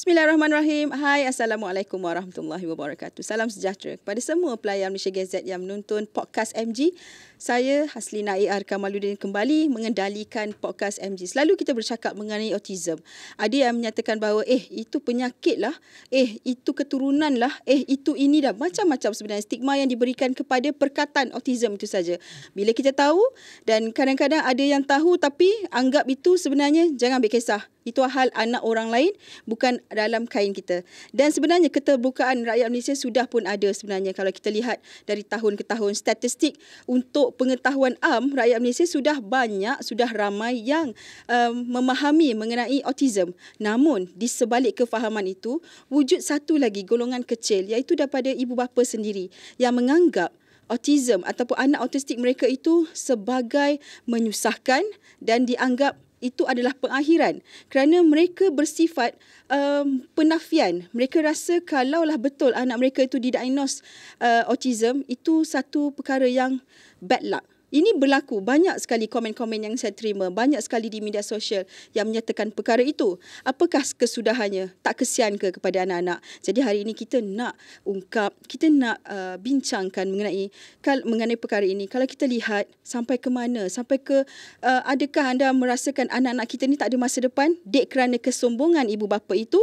Bismillahirrahmanirrahim. Hai, Assalamualaikum warahmatullahi wabarakatuh. Salam sejahtera kepada semua pelayan Malaysia Gazette yang menonton podcast MG. Saya Haslina A.R. Kamaluddin kembali mengendalikan podcast MG. Selalu kita bercakap mengenai autism. Ada yang menyatakan bahawa itu penyakit lah, itu keturunan lah, itu ini dah. Macam-macam sebenarnya stigma yang diberikan kepada perkataan autism itu saja. Bila kita tahu, dan kadang-kadang ada yang tahu tapi anggap itu sebenarnya jangan ambil kisah. Itu hal anak orang lain, bukan dalam kain kita. Dan sebenarnya keterbukaan rakyat Malaysia sudah pun ada sebenarnya. Kalau kita lihat dari tahun ke tahun, statistik untuk pengetahuan am, rakyat Malaysia sudah banyak, sudah ramai yang memahami mengenai autism. Namun, di sebalik kefahaman itu, wujud satu lagi golongan kecil, iaitu daripada ibu bapa sendiri yang menganggap autism ataupun anak autistik mereka itu sebagai menyusahkan dan dianggap itu adalah pengakhiran kerana mereka bersifat penafian. Mereka rasa kalaulah betul anak mereka itu didiagnos autism, itu satu perkara yang bad luck. Ini berlaku, banyak sekali komen-komen yang saya terima, banyak sekali di media sosial yang menyatakan perkara itu. Apakah kesudahannya? Tak kesian ke kepada anak-anak? Jadi hari ini kita nak ungkap, kita nak bincangkan mengenai perkara ini. Kalau kita lihat sampai ke mana, sampai ke adakah anda merasakan anak-anak kita ni tak ada masa depan dek kerana kesombongan ibu bapa itu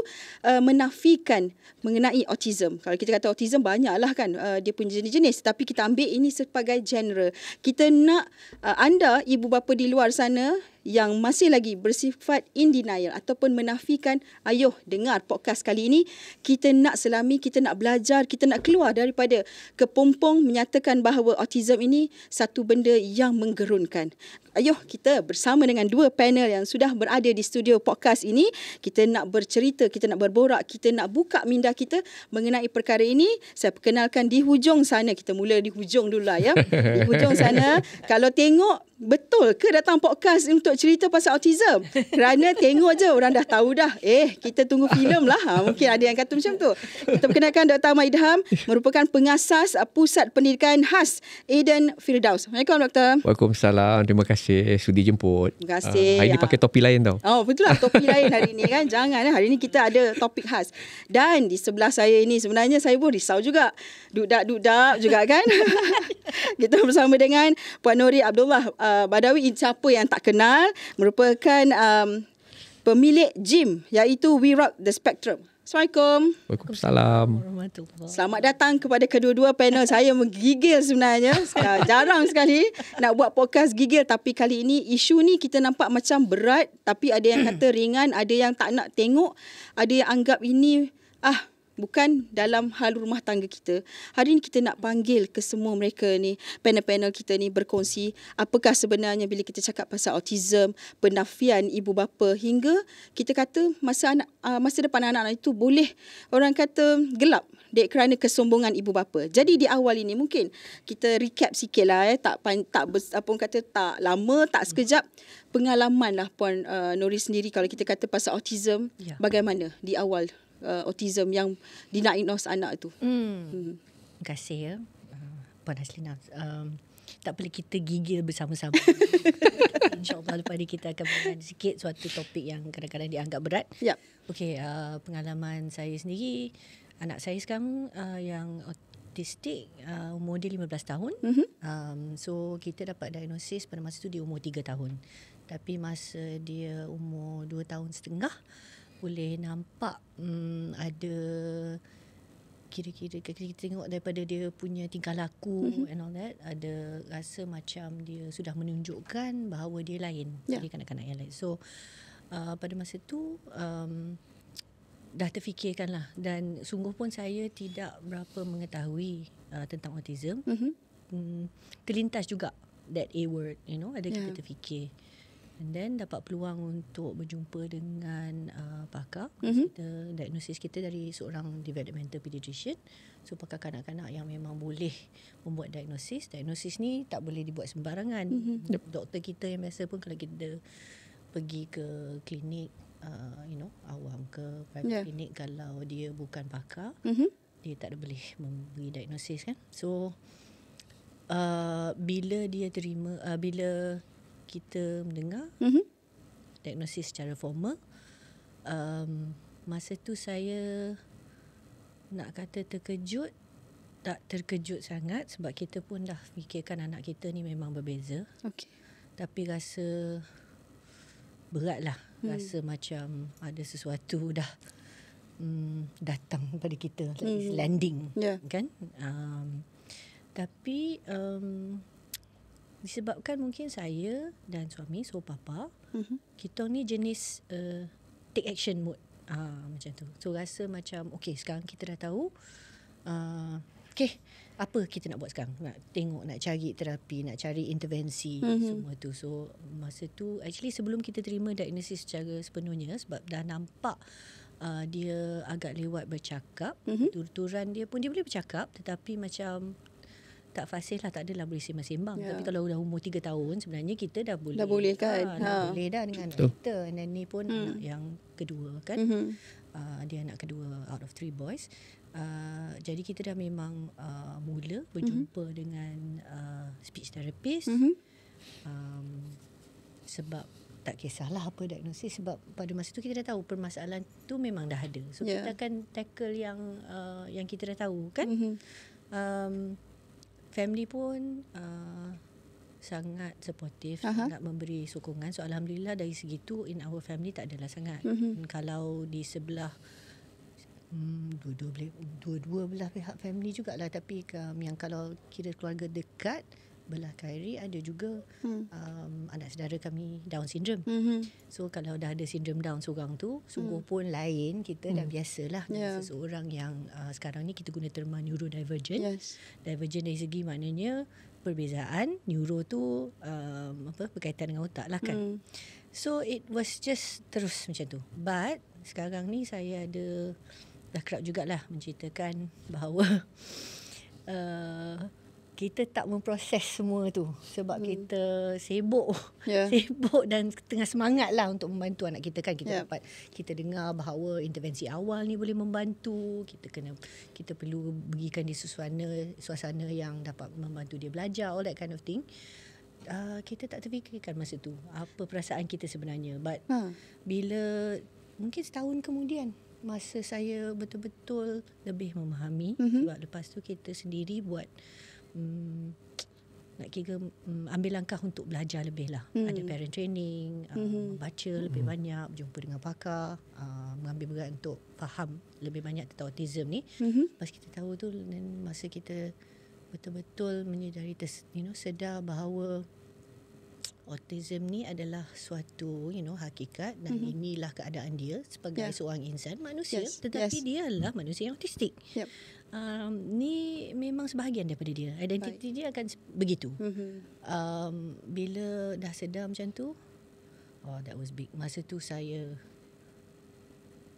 menafikan mengenai autism. Kalau kita kata autism banyaklah kan dia punya jenis-jenis, tapi kita ambil ini sebagai genre. Kita nak anda ibu bapa di luar sana yang masih lagi bersifat in denial ataupun menafikan, ayuh dengar podcast kali ini. Kita nak selami, kita nak belajar, kita nak keluar daripada kepompong menyatakan bahawa autism ini satu benda yang menggerunkan. Ayuh kita bersama dengan dua panel yang sudah berada di studio podcast ini, kita nak bercerita, kita nak berborak, kita nak buka minda kita mengenai perkara ini. Saya perkenalkan di hujung sana, kita mula di hujung dulu lah ya. Di hujung sana, kalau tengok betul ke datang podcast untuk cerita pasal autism? Kerana tengok je orang dah tahu dah. Kita tunggu filem lah. Mungkin ada yang kata macam tu. Kita perkenalkan Dr. Ahmad Idham, merupakan pengasas Pusat Pendidikan Khas Eden Firdaus. Assalamualaikum Doktor. Waalaikumsalam. Terima kasih sudi jemput. Terima kasih. Hari ni pakai topi lain tau. Oh betul lah, topi lain hari ni kan. Jangan hari ni kita ada topik khas. Dan di sebelah saya ini sebenarnya saya pun risau juga. Dudap juga kan. Kita bersama dengan Puan Nori Abdullah Badawi. Siapa yang tak kenal, merupakan pemilik gym iaitu We Rock the Spectrum. Assalamualaikum. Waalaikumsalam. Selamat datang kepada kedua-dua panel. Saya menggigil sebenarnya. Jarang sekali nak buat podcast gigil, tapi kali ini isu ni kita nampak macam berat, tapi ada yang kata ringan, ada yang tak nak tengok, ada yang anggap ini bukan dalam hal rumah tangga kita. Hari ini kita nak panggil ke semua mereka ni, panel-panel kita ni berkongsi apakah sebenarnya bila kita cakap pasal autism, penafian ibu bapa, hingga kita kata masa depan anak-anak itu boleh orang kata gelap dek kerana kesombongan ibu bapa. Jadi di awal ini mungkin kita recap sikit lah tak lama, tak sekejap, pengalaman lah Puan Nori sendiri kalau kita kata pasal autism, bagaimana di awal autism yang didiagnos anak itu. Terima kasih ya Puan Haslina. Tak boleh kita gigil bersama-sama. InsyaAllah lepas ni kita akan mengenai sikit suatu topik yang kadang-kadang dianggap berat. Okey, pengalaman saya sendiri, anak saya sekarang yang autistik, umur dia 15 tahun. So kita dapat diagnosis pada masa tu dia umur 3 tahun. Tapi masa dia umur 2 tahun setengah, boleh nampak ada kira-kira kita tengok daripada dia punya tingkah laku and all that, ada rasa macam dia sudah menunjukkan bahawa dia lain dari kanak-kanak yang lain. So pada masa tu dah terfikirkan lah, dan sungguh pun saya tidak berapa mengetahui tentang autism. Terlintas juga that A word, ada kita terfikir. And then dapat peluang untuk berjumpa dengan pakar. Kita, diagnosis kita dari seorang developmental pediatrician. So pakar kanak-kanak yang memang boleh membuat diagnosis. Diagnosis ni tak boleh dibuat sembarangan. Doktor kita yang biasa pun kalau kita pergi ke klinik awam ke private klinik, kalau dia bukan pakar, dia tak ada boleh memberi diagnosis kan. So bila kita mendengar diagnosis secara formal, masa tu saya nak kata terkejut, tak terkejut sangat sebab kita pun dah fikirkan anak kita ni memang berbeza. Okey. Tapi rasa berat lah. Rasa macam ada sesuatu dah datang pada kita. Like it's landing. Kan? Tapi disebabkan mungkin saya dan suami, so papa, kita ni jenis take action mode. Macam tu. So rasa macam okay, sekarang kita dah tahu. Okay, apa kita nak buat sekarang? Nak tengok, nak cari terapi, nak cari intervensi, semua tu. So masa tu actually sebelum kita terima diagnosis secara sepenuhnya, sebab dah nampak dia agak lewat bercakap, tutur-turan dia pun dia boleh bercakap, tetapi macam tak fasih lah, tak adalah boleh sembang-sembang. Tapi kalau dah umur 3 tahun sebenarnya kita dah boleh. Dah boleh kan? Dah boleh dah dengan anak kita. Dan ni pun anak yang kedua kan. Dia anak kedua out of 3 boys. Jadi kita dah memang mula berjumpa dengan speech therapist. Sebab tak kisahlah apa diagnosis, sebab pada masa tu kita dah tahu permasalahan tu memang dah ada. So kita akan tackle yang kita dah tahu kan. Family pun sangat supportive, sangat memberi sokongan. So alhamdulillah dari segi tu in our family tak adalah sangat. Kalau di sebelah dua belah pihak family jugalah, tapi yang kalau kira keluarga dekat belah Khairi ada juga anak saudara kami Down syndrome. So kalau dah ada sindrom Down seorang tu, sungguh pun lain. Kita dah biasalah dengan seseorang yang sekarang ni kita guna terma neurodivergent. Divergent dari segi maknanya perbezaan neuro tu berkaitan dengan otak lah kan. So it was just terus macam tu. But sekarang ni saya dah kerap jugalah menceritakan bahawa kita tak memproses semua tu sebab kita sibuk dan tengah semangat lah untuk membantu anak kita kan. Kita dengar bahawa intervensi awal ni boleh membantu. Kita perlu berikan dia suasana yang dapat membantu dia belajar, all that kind of thing. Kita tak terfikirkan masa tu apa perasaan kita sebenarnya. But bila mungkin setahun kemudian, masa saya betul-betul lebih memahami, sebab lepas tu kita sendiri buat nak kira ambil langkah untuk belajar lebih lah. Ada parent training, baca lebih banyak, berjumpa dengan pakar, mengambil berat untuk faham lebih banyak tentang autism ni. Lepas kita tahu tu, dan masa kita betul-betul menyedari, sedar bahawa autism ni adalah suatu hakikat, dan inilah keadaan dia sebagai seorang insan manusia, tetapi dia adalah manusia yang autistik. Ni memang sebahagian daripada dia. Identiti dia akan begitu. Bila dah sedar macam tu, that was big. Masa tu saya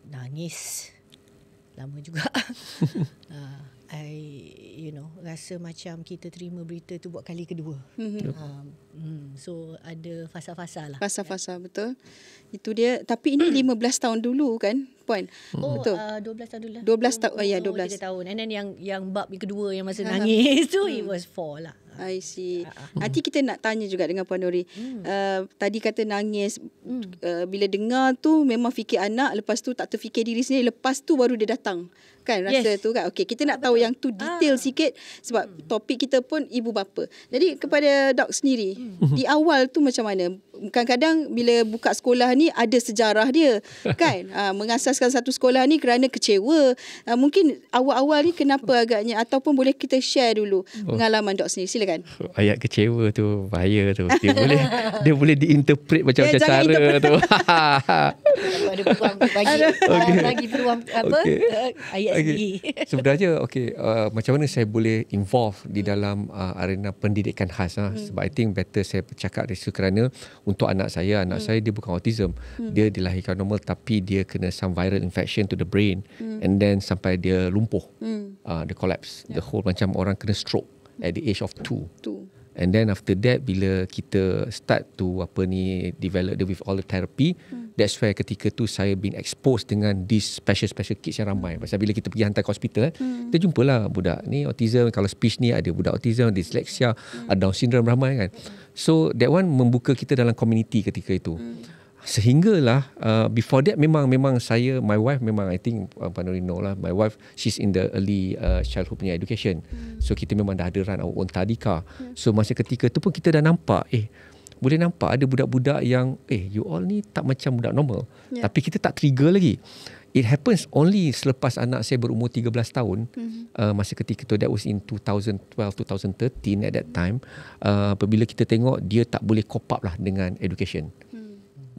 nangis lama juga. Rasa macam kita terima berita tu buat kali kedua. So ada fasa-fasa lah. Fasa-fasa, betul. Itu dia. Tapi ini 15 tahun dulu kan, Puan? Betul. 12 tahun dulu lah. 12 tahun. Ya, 12 tahun. And then yang bab yang kedua yang masa nangis tu, it was 4 lah. I see. Nanti kita nak tanya juga dengan Puan Nuri. Tadi kata nangis. Bila dengar tu memang fikir anak, lepas tu tak terfikir diri sendiri, lepas tu baru dia datang. Kan rasa tu kan. Okey, kita nak tahu yang tu detail sikit sebab topik kita pun ibu bapa. Jadi kepada Dok sendiri, di awal tu macam mana? Kadang-kadang bila buka sekolah ni ada sejarah dia kan. Mengasaskan satu sekolah ni kerana kecewa. Mungkin awal-awal ni kenapa agaknya, ataupun boleh kita share dulu pengalaman Dok sendiri. Silakan. Ayat kecewa tu bahaya tu. Dia boleh diinterpret macam-macam cara tu. Ada peluang bagi peluang ayat sendiri. Sebenarnya macam mana saya boleh involve di dalam arena pendidikan khas sebab I think better saya bercakap dari situ, kerana untuk anak saya dia bukan autism. Dia dilahirkan normal tapi dia kena some viral infection to the brain, and then sampai dia lumpuh. Dia collapse. The whole macam orang kena stroke at the age of 2. And then after that, bila kita start to develop with all the therapy, that's where ketika tu saya been exposed dengan these special kids yang ramai. Pasal bila kita pergi hantar ke hospital, kita jumpalah budak ni autism, kalau speech ni ada budak autism, dyslexia, ada Down syndrome ramai kan. So that one membuka kita dalam community ketika itu. Sehinggalah before that memang saya, my wife memang, I think Pak Nuri know lah, my wife she's in the early childhood punya education. So kita memang dah ada run our own tadika. So masa ketika tu pun kita dah nampak boleh nampak ada budak-budak yang you all ni tak macam budak normal. Tapi kita tak trigger lagi. It happens only selepas anak saya berumur 13 tahun. Masa ketika tu, that was in 2012-2013 at that time. Apabila kita tengok dia tak boleh cope up lah dengan education.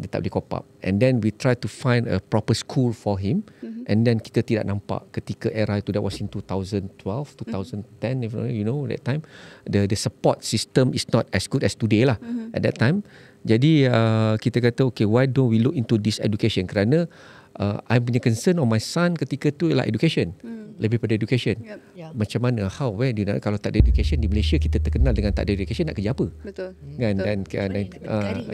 Dia tak boleh cope up. And then we try to find a proper school for him. And then kita tidak nampak ketika era itu, that was in 2012, 2010, if you know, that time. The support system is not as good as today lah at that time. Jadi kita kata, okay, why don't we look into this education? Kerana I punya concern on my son ketika tu ialah education. Lebih pada education. Macam mana, how, kalau tak ada education di Malaysia, kita terkenal dengan tak ada education, nak kerja apa? Betul. Kan? Dan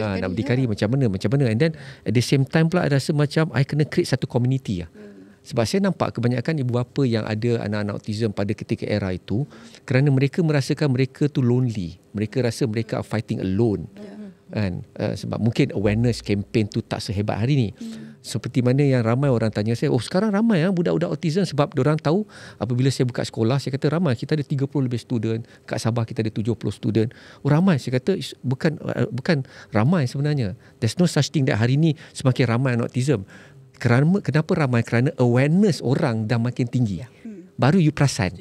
nak berdikari macam mana. And then at the same time pula, I rasa macam I kena create satu community lah. Sebab saya nampak kebanyakan ibu bapa yang ada anak-anak autism pada ketika era itu, kerana mereka merasakan mereka tu lonely. Mereka rasa mereka are fighting alone. Kan? Sebab mungkin awareness campaign tu tak sehebat hari ni. Seperti mana yang ramai orang tanya saya, sekarang ramai budak-budak autism, sebab diorang tahu apabila saya buka sekolah, saya kata ramai, kita ada 30 lebih student, kat Sabah kita ada 70 student. Ramai, saya kata bukan ramai sebenarnya. There's no such thing that hari ni semakin ramai anak autism. Kenapa ramai? Kerana awareness orang dah makin tinggi. Baru you perasan.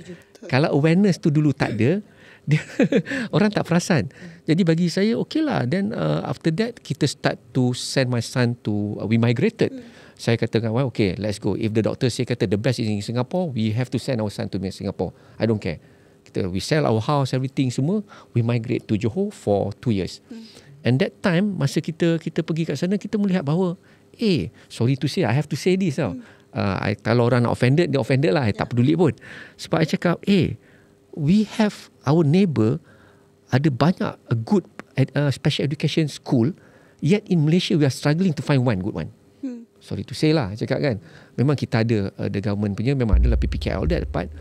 Kalau awareness tu dulu tak ada, orang tak perasan. Jadi bagi saya okay lah. Then after that kita start to send my son to we migrated. Saya katakan, well, okay, let's go. If the doctor say kata the best is in Singapore, we have to send our son to Singapore. I don't care. We sell our house, everything semua, we migrate to Johor for 2 years. And that time masa kita pergi kat sana, kita melihat bahawa sorry to say, I have to say this tau. Kalau orang nak offended, dia offended lah. I tak peduli pun. Sebab I cakap, we have our neighbour ada banyak a good special education school, yet in Malaysia we are struggling to find one good one. Sorry to say lah, cakap kan. Memang kita ada the government punya, memang adalah PPK all that part.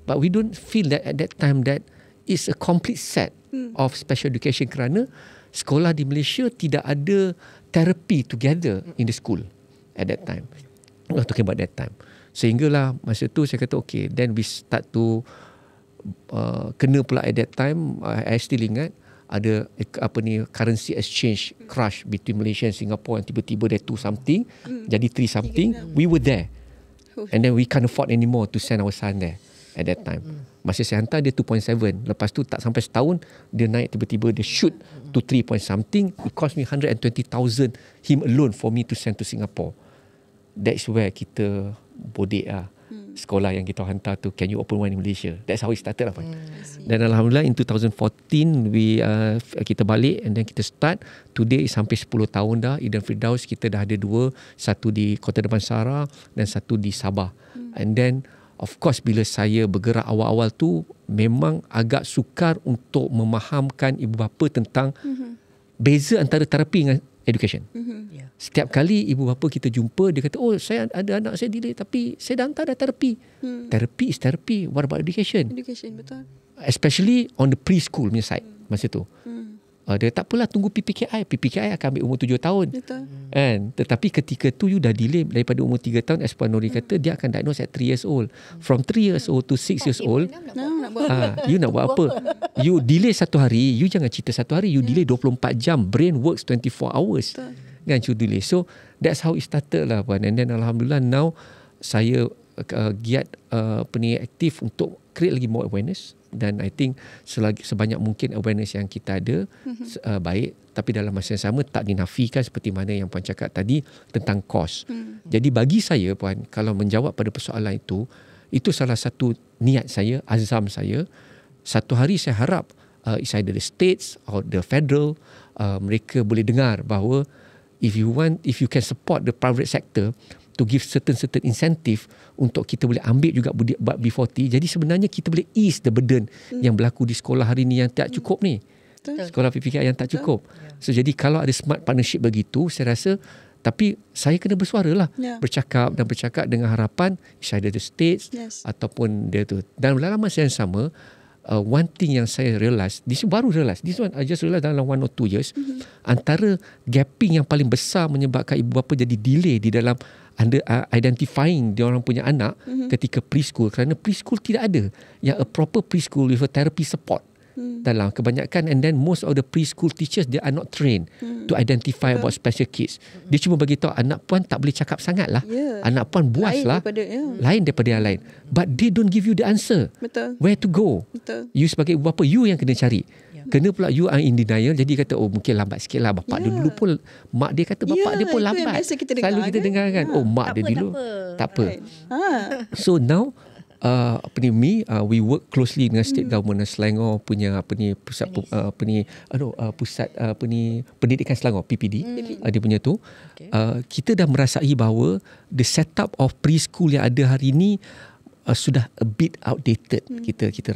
But we don't feel that at that time that is a complete set of special education, kerana sekolah di Malaysia tidak ada therapy together in the school at that time. We are talking about that time. Sehinggalah masa tu saya kata okay, then we start to kena pula at that time, I still ingat ada currency exchange crash between Malaysia and Singapore, and tiba-tiba dia 2 something jadi 3 something. We were there, and then we can't afford anymore to send our son there at that time. Masa saya hantar dia 2.7, lepas tu tak sampai setahun dia naik, tiba-tiba dia shoot to 3 point something. It cost me 120,000 him alone for me to send to Singapore. That's where kita bodek lah. Sekolah yang kita hantar tu, can you open one in Malaysia? That's how it started lah. Dan Alhamdulillah in 2014 kita balik, and then kita start. Today sampai 10 tahun dah. Eden Firdaus kita dah ada 2, satu di Kota Damansara dan satu di Sabah. And then of course bila saya bergerak awal-awal tu, memang agak sukar untuk memahamkan ibu bapa tentang beza antara terapi dengan education. Setiap kali ibu bapa kita jumpa, dia kata, saya ada anak saya delay, tapi saya dah hantar dah terapi. Terapi is therapy. What about education? Education, betul. Especially on the preschool punya side masa tu. Dia tak apalah, tunggu PPKI. PPKI akan ambil umur 7 tahun. Betul. Kan? Tetapi ketika tu you dah delay daripada umur 3 tahun, as Puan Nuri kata, dia akan diagnose at 3 years old. From 3 years old to 6 years old, you nak buat apa? You delay 1 hari, you jangan cerita 1 hari, you delay 24 jam. Brain works 24 hours. Betul. Kan, you delay. So that's how it started lah, Puan. And then Alhamdulillah now saya giat aktif untuk create lagi more awareness. Dan I think sebanyak mungkin awareness yang kita ada baik, tapi dalam masa yang sama tak dinafikan seperti mana yang Puan cakap tadi tentang kos. Jadi bagi saya, Puan, kalau menjawab pada persoalan itu salah satu niat saya, azam saya. Satu hari saya harap it's either the states or the federal, mereka boleh dengar bahawa if you can support the private sector to give certain incentive untuk kita boleh ambil juga buat B40. Jadi sebenarnya kita boleh ease the burden yang berlaku di sekolah hari ni yang tak cukup ni. Sekolah PPK yang tak cukup. So jadi kalau ada smart partnership begitu, saya rasa, tapi saya kena bersuara lah. Bercakap dengan harapan either the states ataupun dia tu. Dan dalam masa yang sama, one thing yang saya realise, this one I just realise dalam 1 or 2 years, antara gapping yang paling besar menyebabkan ibu bapa jadi delay di dalam identifying dia orang punya anak ketika preschool, kerana preschool tidak ada yang a proper preschool with a therapy support dalam kebanyakan, and then most of the preschool teachers they are not trained to identify about special kids. Dia cuma bagi tahu anak puan tak boleh cakap sangat lah, anak puan buas lah, lain daripada yang lain, but they don't give you the answer. Betul. Where to go. Betul. You sebagai ibu bapa, you yang kena cari. Kena pula you are in denial, jadi kata oh mungkin lambat sikit lah, bapak dia dulu pun, mak dia kata bapak dia pun itu lambat. yang biasa kita dengar, Selalu kita dengar kan, oh mak dia dulu tak apa. So now we work closely dengan state government Selangor punya pusat pusat pendidikan Selangor, PPD, dia punya tu. Kita dah merasai bahawa the setup of preschool yang ada hari ni sudah a bit outdated. Kita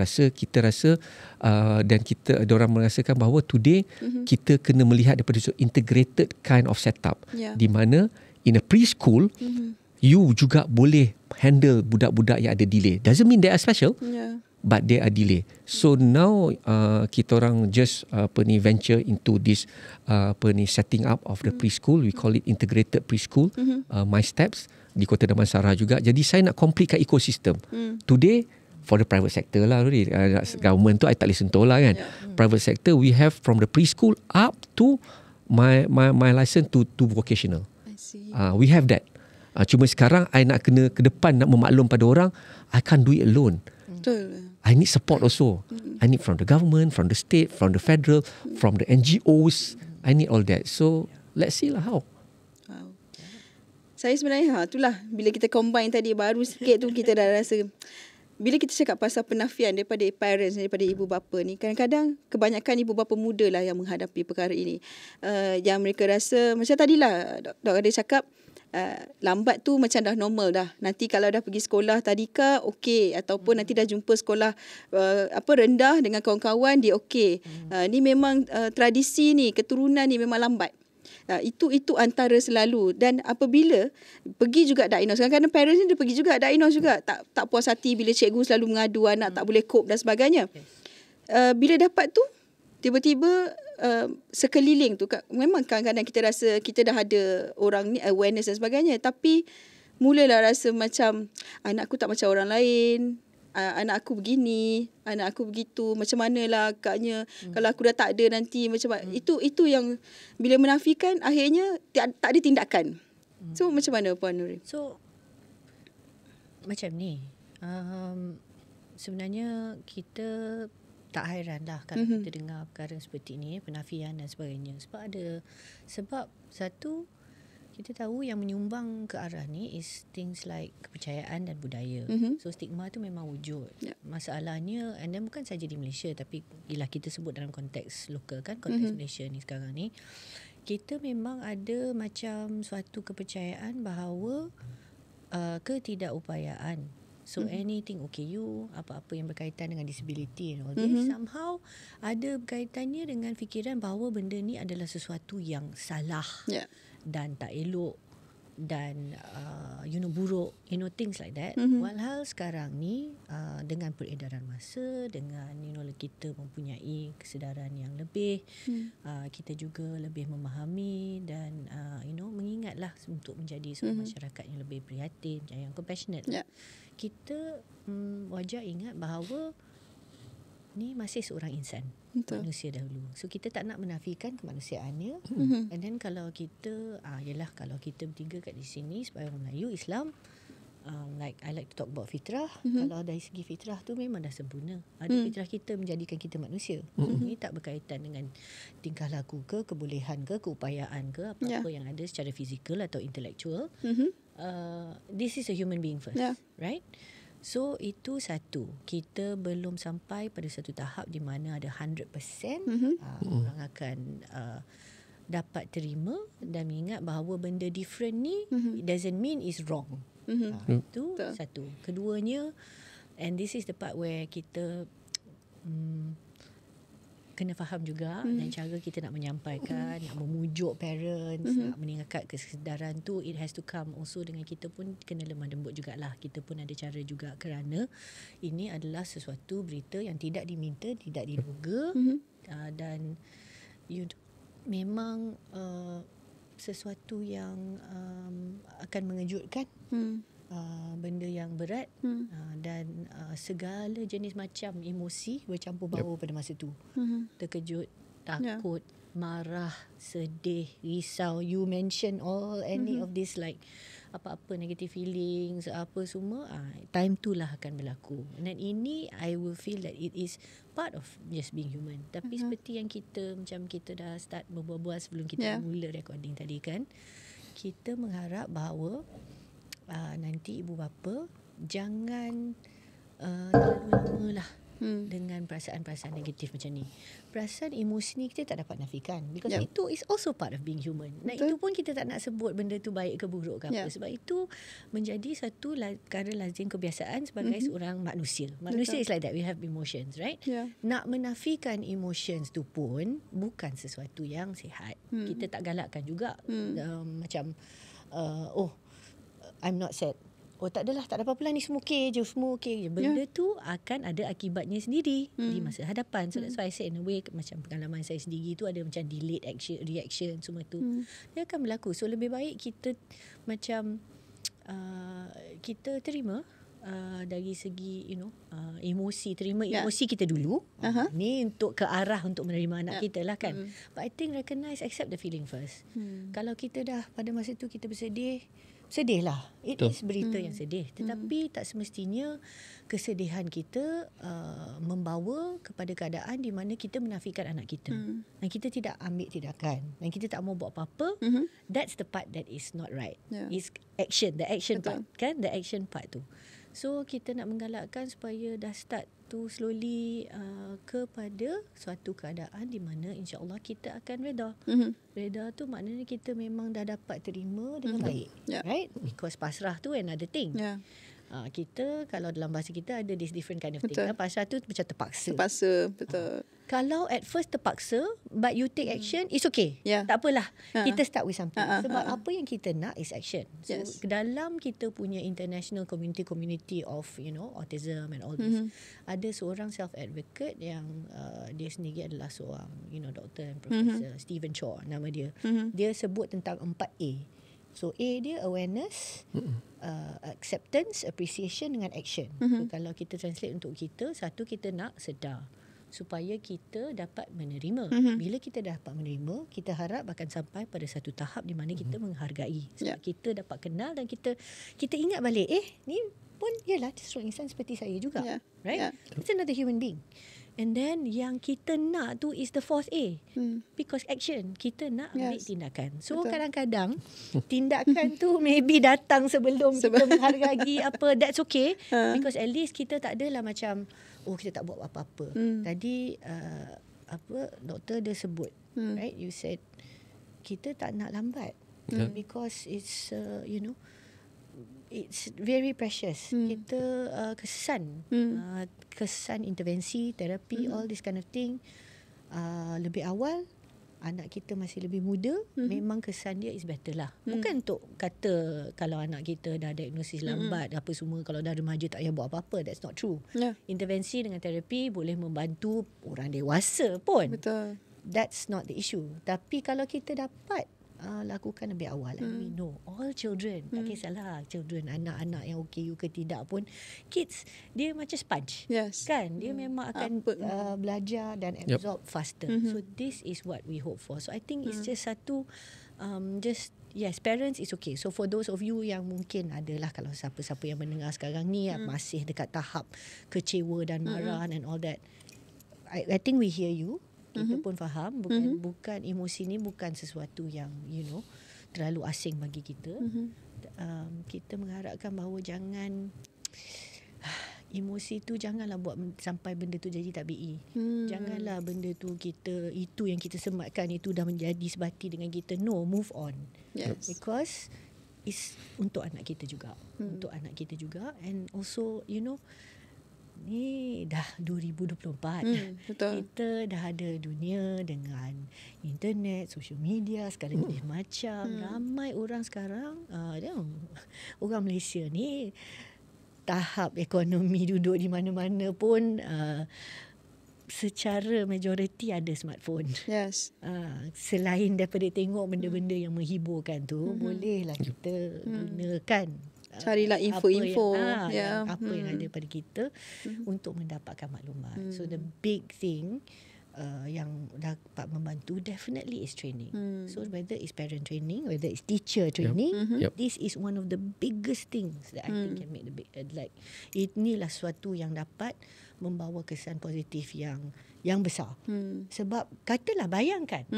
rasa dan kita orang merasakan bahawa today kita kena melihat daripada integrated kind of setup, di mana in a preschool you juga boleh handle budak-budak yang ada delay. Doesn't mean they are special, but they are delay. So now kita orang just venture into this setting up of the preschool. We call it integrated preschool, My Steps, di Kota Damansara juga. Jadi saya nak completekan ekosistem. Today for the private sector lah, government tu I tak boleh sentuh lah kan. Private sector we have from the preschool up to my license to vocational. I see. We have that. Cuma sekarang I nak kena ke depan nak memaklum pada orang, I can't do it alone. Betul. I need support also. I need from the government, from the state, from the federal, from the NGOs. I need all that. So let's see lah how. Wow. Saya sebenarnya itulah bila kita combine tadi baru sikit tu kita dah rasa, bila kita cakap pasal penafian daripada parents, daripada ibu bapa ni, kadang-kadang kebanyakan ibu bapa muda lah yang menghadapi perkara ini. Yang mereka rasa macam tadilah Dr. Adil cakap, lambat tu macam dah normal dah. Nanti kalau dah pergi sekolah tadika okey, ataupun nanti dah jumpa sekolah rendah dengan kawan-kawan dia okey. Ni memang tradisi ni, keturunan ni memang lambat. Itu antara selalu. Dan apabila pergi juga diagnose, kadang-kadang parents ni dia pergi juga diagnose juga, tak puas hati bila cikgu selalu mengadu anak tak boleh cope dan sebagainya. Bila dapat tu tiba-tiba sekeliling tu, memang kadang-kadang kita rasa kita dah ada orang ni awareness dan sebagainya, tapi mulalah rasa macam anakku tak macam orang lain, anak aku begini, anak aku begitu, macam manalah agaknya kalau aku dah tak ada nanti macam itu yang bila menafikan akhirnya tak ada tindakan. So macam mana Puan Nuri? So macam ni, sebenarnya kita tak hairan lah kalau kita dengar perkara seperti ni, penafian dan sebagainya. Sebab satu, kita tahu yang menyumbang ke arah ni is things like kepercayaan dan budaya. So stigma tu memang wujud. Masalahnya, and then bukan saja di Malaysia, tapi bila kita sebut dalam konteks lokal kan, konteks Malaysia ni sekarang ni, kita memang ada macam suatu kepercayaan bahawa ketidakupayaan. So anything OKU, apa-apa yang berkaitan dengan disability and all this, somehow ada berkaitannya dengan fikiran bahawa benda ni adalah sesuatu yang salah dan tak elok dan buruk, things like that. Walhal sekarang ni dengan peredaran masa, dengan kita mempunyai kesedaran yang lebih, kita juga lebih memahami dan mengingatlah untuk menjadi seorang masyarakat yang lebih prihatin, yang compassionate. Kita wajar ingat bahawa ni masih seorang insan. Betul. Manusia dahulu. So kita tak nak menafikan kemanusiaannya. And then kalau kita kalau kita bertiga kat di sini sebagai orang Melayu Islam, like I like to talk about fitrah. Kalau dari segi fitrah tu memang dah sempurna. Ada fitrah kita menjadikan kita manusia. Ini tak berkaitan dengan tingkah laku ke, kebolehan ke, keupayaan ke, apa-apa yang ada secara fizikal atau intellectual. This is a human being first, right? So itu satu, kita belum sampai pada satu tahap di mana ada 100% orang akan dapat terima dan mengingat bahawa benda different ni it doesn't mean is wrong. Itu satu. Keduanya, and this is the part where kita kena faham juga dan cara kita nak menyampaikan, nak memujuk parents, nak meningkatkan kesedaran tu, it has to come also dengan kita pun kena lemah lembut jugalah. Kita pun ada cara juga, kerana ini adalah sesuatu berita yang tidak diminta, tidak diduga, dan memang sesuatu yang akan mengejutkan, benda yang berat, dan segala jenis macam emosi bercampur baur pada masa tu. Terkejut, takut, marah, sedih, risau. You mention all any of this, like apa-apa negative feelings, apa semua, time tu lah akan berlaku. Dan ini I will feel that it is part of just being human. Tapi seperti yang kita dah start berbual-bual sebelum kita mula recording tadi kan, kita mengharap bahawa nanti ibu bapa jangan terlalu lama lah dengan perasaan-perasaan negatif macam ni. Perasaan emosi ni kita tak dapat nafikan, because itu is also part of being human. Dan itu pun kita tak nak sebut benda tu baik ke buruk ke apa, sebab itu menjadi satu perkara lazim kebiasaan sebagai seorang manusia. Manusia is like that, we have emotions, right? Nak menafikan emotions tu pun bukan sesuatu yang sihat. Kita tak galakkan juga macam I'm not sad. Tak adalah, tak ada apa-apa lah, ni semua okey je, semua okey je. Benda tu akan ada akibatnya sendiri di masa hadapan. So that's why I say in a way, macam pengalaman saya sendiri tu ada macam delayed reaction semua tu. Dia akan berlaku. So lebih baik kita macam kita terima dari segi emosi, terima emosi kita dulu. Ni untuk ke arah untuk menerima anak kita lah kan. But I think recognize, accept the feeling first. Kalau kita dah pada masa tu kita bersedih, sedihlah. It is berita yang sedih. Tetapi tak semestinya kesedihan kita membawa kepada keadaan di mana kita menafikan anak kita. Dan kita tidak ambil tindakan. Dan kita tak mau buat apa-apa. That's the part that is not right. Is action. The action part. Kan? The action part tu. So kita nak menggalakkan supaya dah start tu slowly kepada suatu keadaan di mana insya-Allah kita akan reda. Reda tu maknanya kita memang dah dapat terima dengan baik. Right? Because pasrah tu another thing. Kita kalau dalam bahasa kita ada this different kind of thing. Pasrah tu macam terpaksa. Betul. Kalau at first terpaksa but you take action, it's okay. Tak apalah. Kita start with something. Sebab apa yang kita nak is action. So dalam kita punya international community of autism and all this, ada seorang self advocate yang dia sendiri adalah seorang doktor and professor, Stephen Shaw nama dia. Dia sebut tentang 4A. So A dia awareness, acceptance, appreciation dengan action. So kalau kita translate untuk kita, satu kita nak sedar supaya kita dapat menerima. Bila kita dapat menerima, kita harap akan sampai pada satu tahap di mana kita menghargai. Sebab kita dapat kenal dan kita ingat balik, ni pun ialah seorang insan seperti saya juga. Right? It's another human being. And then yang kita nak tu is the fourth A. Because action. Kita nak ambil tindakan. So kadang-kadang tindakan tu maybe datang sebelum kita menghargai apa. That's okay. Because at least kita tak adalah macam kita tak buat apa-apa. Tadi doktor dia sebut, right? You said kita tak nak lambat. Because it's it's very precious. Kita kesan intervensi, terapi, all this kind of thing lebih awal, anak kita masih lebih muda, memang kesan dia is better lah. Bukan untuk kata kalau anak kita dah diagnosis lambat apa semua, kalau dah remaja tak payah buat apa-apa. That's not true. Intervensi dengan terapi boleh membantu orang dewasa pun. Betul. That's not the issue. Tapi kalau kita dapat lakukan lebih awal, and we know all children, tak kisahlah children, anak-anak yang okay ke tidak pun, kids dia macam sponge, kan, dia memang akan belajar dan absorb faster. So this is what we hope for. So I think it's just satu parents is okay. So for those of you yang mungkin adalah, kalau siapa-siapa yang mendengar sekarang ni masih dekat tahap kecewa dan marah and all that, I think we hear you. Kita pun faham, bukan emosi ni bukan sesuatu yang terlalu asing bagi kita. Kita mengharapkan bahawa jangan emosi tu janganlah buat sampai benda tu jadi tabii. Janganlah benda tu itu yang kita sematkan itu dah menjadi sebati dengan kita. No, move on. Because it's untuk anak kita juga. Untuk anak kita juga. And also ni dah 2024. Betul. Kita dah ada dunia dengan internet, social media, sekarang ni macam ramai orang sekarang, orang Malaysia ni tahap ekonomi duduk di mana-mana pun secara majoriti ada smartphone. Yes. Selain daripada tengok benda-benda yang menghiburkan tu, bolehlah kita gunakan Carilah info-info. apa yang ada pada kita untuk mendapatkan maklumat. So the big thing yang dapat membantu definitely is training. So whether it's parent training, whether it's teacher training, this is one of the biggest things that I think can make the big like inilah suatu yang dapat membawa kesan positif yang besar. Sebab katalah bayangkan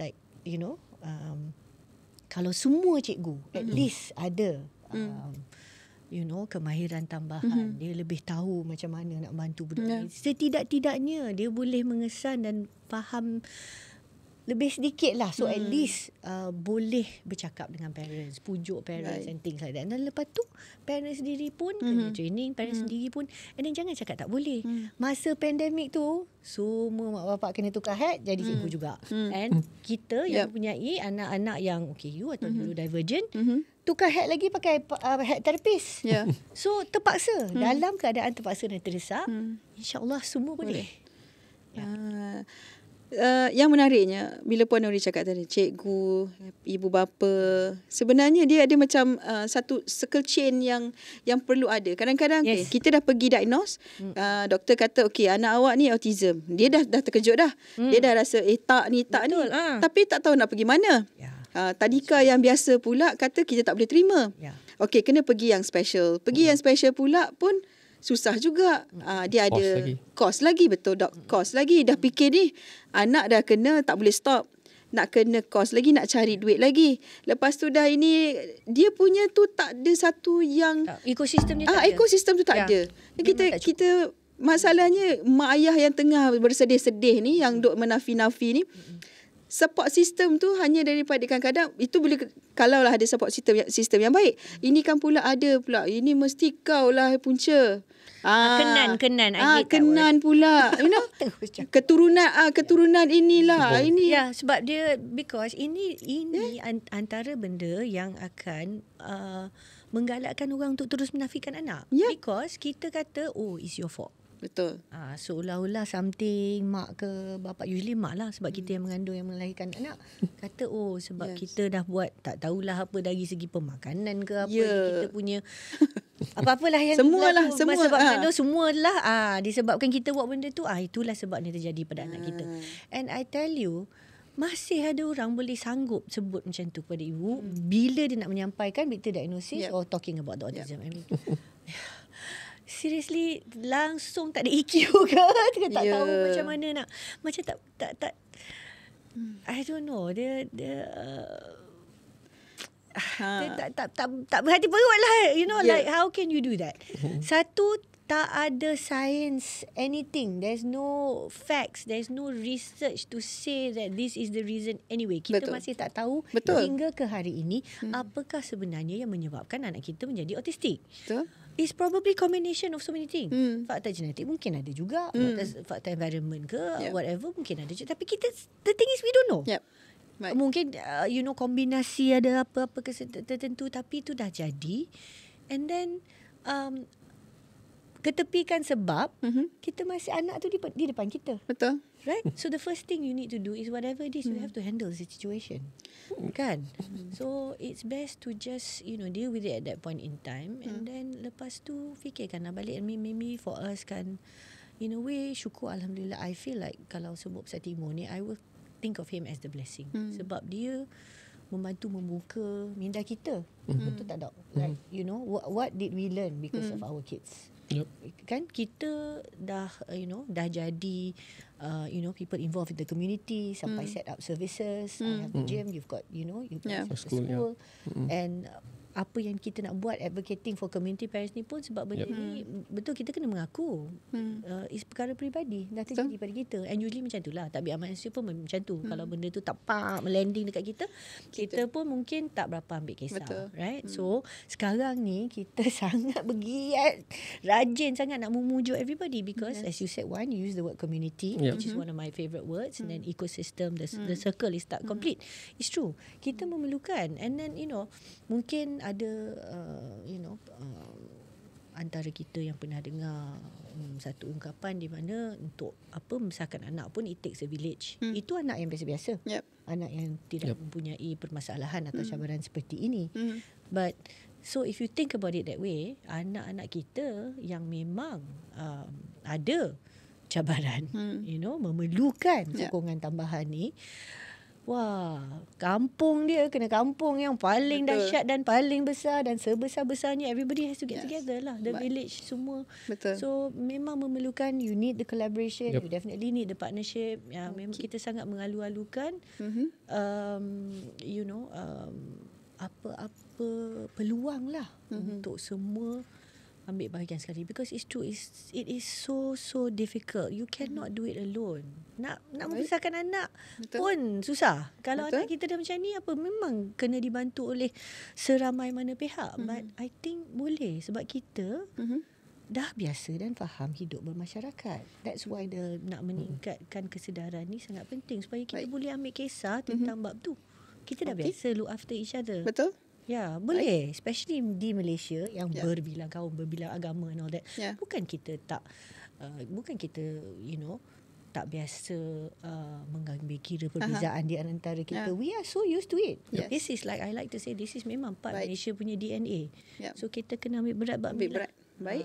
like you know kalau semua cikgu at least ada you know kemahiran tambahan, dia lebih tahu macam mana nak bantu budak ni. Setidak-tidaknya dia boleh mengesan dan faham lebih sedikit lah. So at least boleh bercakap dengan parents, pujuk parents and things like that. Dan lepas tu parents sendiri pun kena training, parents sendiri pun, and then jangan cakap tak boleh. Masa pandemik tu semua mak bapak kena tukar hat jadi cikgu juga. And kita yang mempunyai anak-anak yang OKU atau neurodivergent, tukar hat lagi pakai hat terapis. So terpaksa dalam keadaan terpaksa dan terdesak, insya-Allah semua boleh. Yang menariknya bila Puan Nuri cakap tadi, cikgu, ibu bapa, sebenarnya dia ada macam satu circle chain yang perlu ada. Kadang-kadang kita dah pergi diagnose, doktor kata okey anak awak ni autism. Dia dah terkejut dah. Dia dah rasa tak ni tapi tak tahu nak pergi mana. Tadika yang biasa pula kata kita tak boleh terima. Okey, kena pergi yang special. Pergi yang special pula pun susah juga. Dia ada kos lagi. Betul dok, kos lagi. Dah fikir ni anak dah kena tak boleh stop, nak kena kos lagi, nak cari duit lagi. Lepas tu dah ini dia punya tu tak ada satu yang ekosistem dia tak ada. Ekosistem tu tak ada. Kita masalahnya mak ayah yang tengah bersedih-sedih ni, yang duk menafi-nafi ni, support system tu hanya daripada kadang-kadang itu boleh kalau lah ada support system yang baik. Ini kan pula ada pula ini mesti kau lah punca. Kenan kenan pula, you know. keturunan inilah ini. Sebab dia because ini antara benda yang akan menggalakkan orang untuk terus menafikan anak. Because kita kata it's your fault. Betul. Seolah-olah something mak ke bapa, usually mak lah sebab kita yang mengandung, yang melahirkan anak, kata sebab kita dah buat tak tahulah apa dari segi pemakanan ke apa, kita punya apa-apalah yang semua sebab mengandung semualah disebabkan kita buat benda tu, itulah sebabnya terjadi pada anak kita. And I tell you, masih ada orang boleh sanggup sebut macam tu pada ibu bila dia nak menyampaikan better diagnosis or talking about the autism. I mean, seriously langsung tak ada EQ ke? Tak tahu macam mana nak, macam tak I don't know, dia tak berhati perut lah, you know, like how can you do that? Satu, tak ada science anything, there's no facts, there's no research to say that this is the reason anyway. Kita masih tak tahu hingga ke hari ini apakah sebenarnya yang menyebabkan anak kita menjadi autistik. It's probably combination of so many things. Faktor genetik mungkin ada juga, faktor environment ke whatever mungkin ada juga. Tapi kita, the thing is we don't know. Mungkin you know, kombinasi ada apa-apa tertentu, tapi itu dah jadi. And then ketepikan sebab kita masih anak tu di depan kita. Betul. Right? So the first thing you need to do is whatever it is, you have to handle the situation. Kan? So it's best to just, you know, deal with it at that point in time. And then lepas tu fikirkanlah balik. Maybe for us kan, in a way, syukur Alhamdulillah, I feel like kalau sebut Besar Timur ni, I will think of him as the blessing. Sebab dia membantu membuka minda kita. Betul tak dok? Like, you know, what did we learn because of our kids? Kan kita dah you know, dah jadi you know, people involved in the community sampai set up services. I have the gym, you've got, you know, you've got the school. And apa yang kita nak buat advocating for community parents ni pun sebab benda ni betul kita kena mengaku. Is perkara peribadi dah terjadi pada kita. And usually macam tu lah. Tabiat manusia pun macam tu. Kalau benda tu tak melanding dekat kita pun mungkin tak berapa ambil kisah. Betul. Right? So sekarang ni kita sangat bergiat, rajin sangat nak memujuk everybody because as you said, one, you use the word community, which is one of my favourite words, and then ecosystem, the circle is tak complete. It's true. Kita memerlukan, and then mungkin ada antara kita yang pernah dengar satu ungkapan di mana untuk membesarkan anak pun it takes a village. Itu anak yang biasa-biasa. Anak yang tidak mempunyai permasalahan atau cabaran seperti ini. But so if you think about it that way, anak-anak kita yang memang ada cabaran, memerlukan sokongan tambahan ni, wah, kampung dia kena kampung yang paling dahsyat dan paling besar dan sebesar-besarnya. Everybody has to get together lah. The village semua. Betul. So memang memerlukan, you need the collaboration, you definitely need the partnership. Memang kita sangat mengalu-alukan apa-apa peluang lah untuk semua ambil bahagian sekali, because it's true, it is so difficult. You cannot do it alone. Nak membesarkan anak pun susah. Kalau anak kita dah macam ni, memang kena dibantu oleh seramai mana pihak. But I think boleh sebab kita dah biasa dan faham hidup bermasyarakat. That's why nak meningkatkan kesedaran ni sangat penting supaya kita boleh ambil kisah tentang bab tu. Kita dah biasa look after each other. Betul. Ya, boleh. Especially di Malaysia yang berbilang kaum, berbilang agama and all that. Bukan kita tak tak biasa mengambil kira perbezaan di antara kita. We are so used to it. This is like I like to say, this is memang part Malaysia punya DNA. So kita kena ambil berat bab ni. Baik.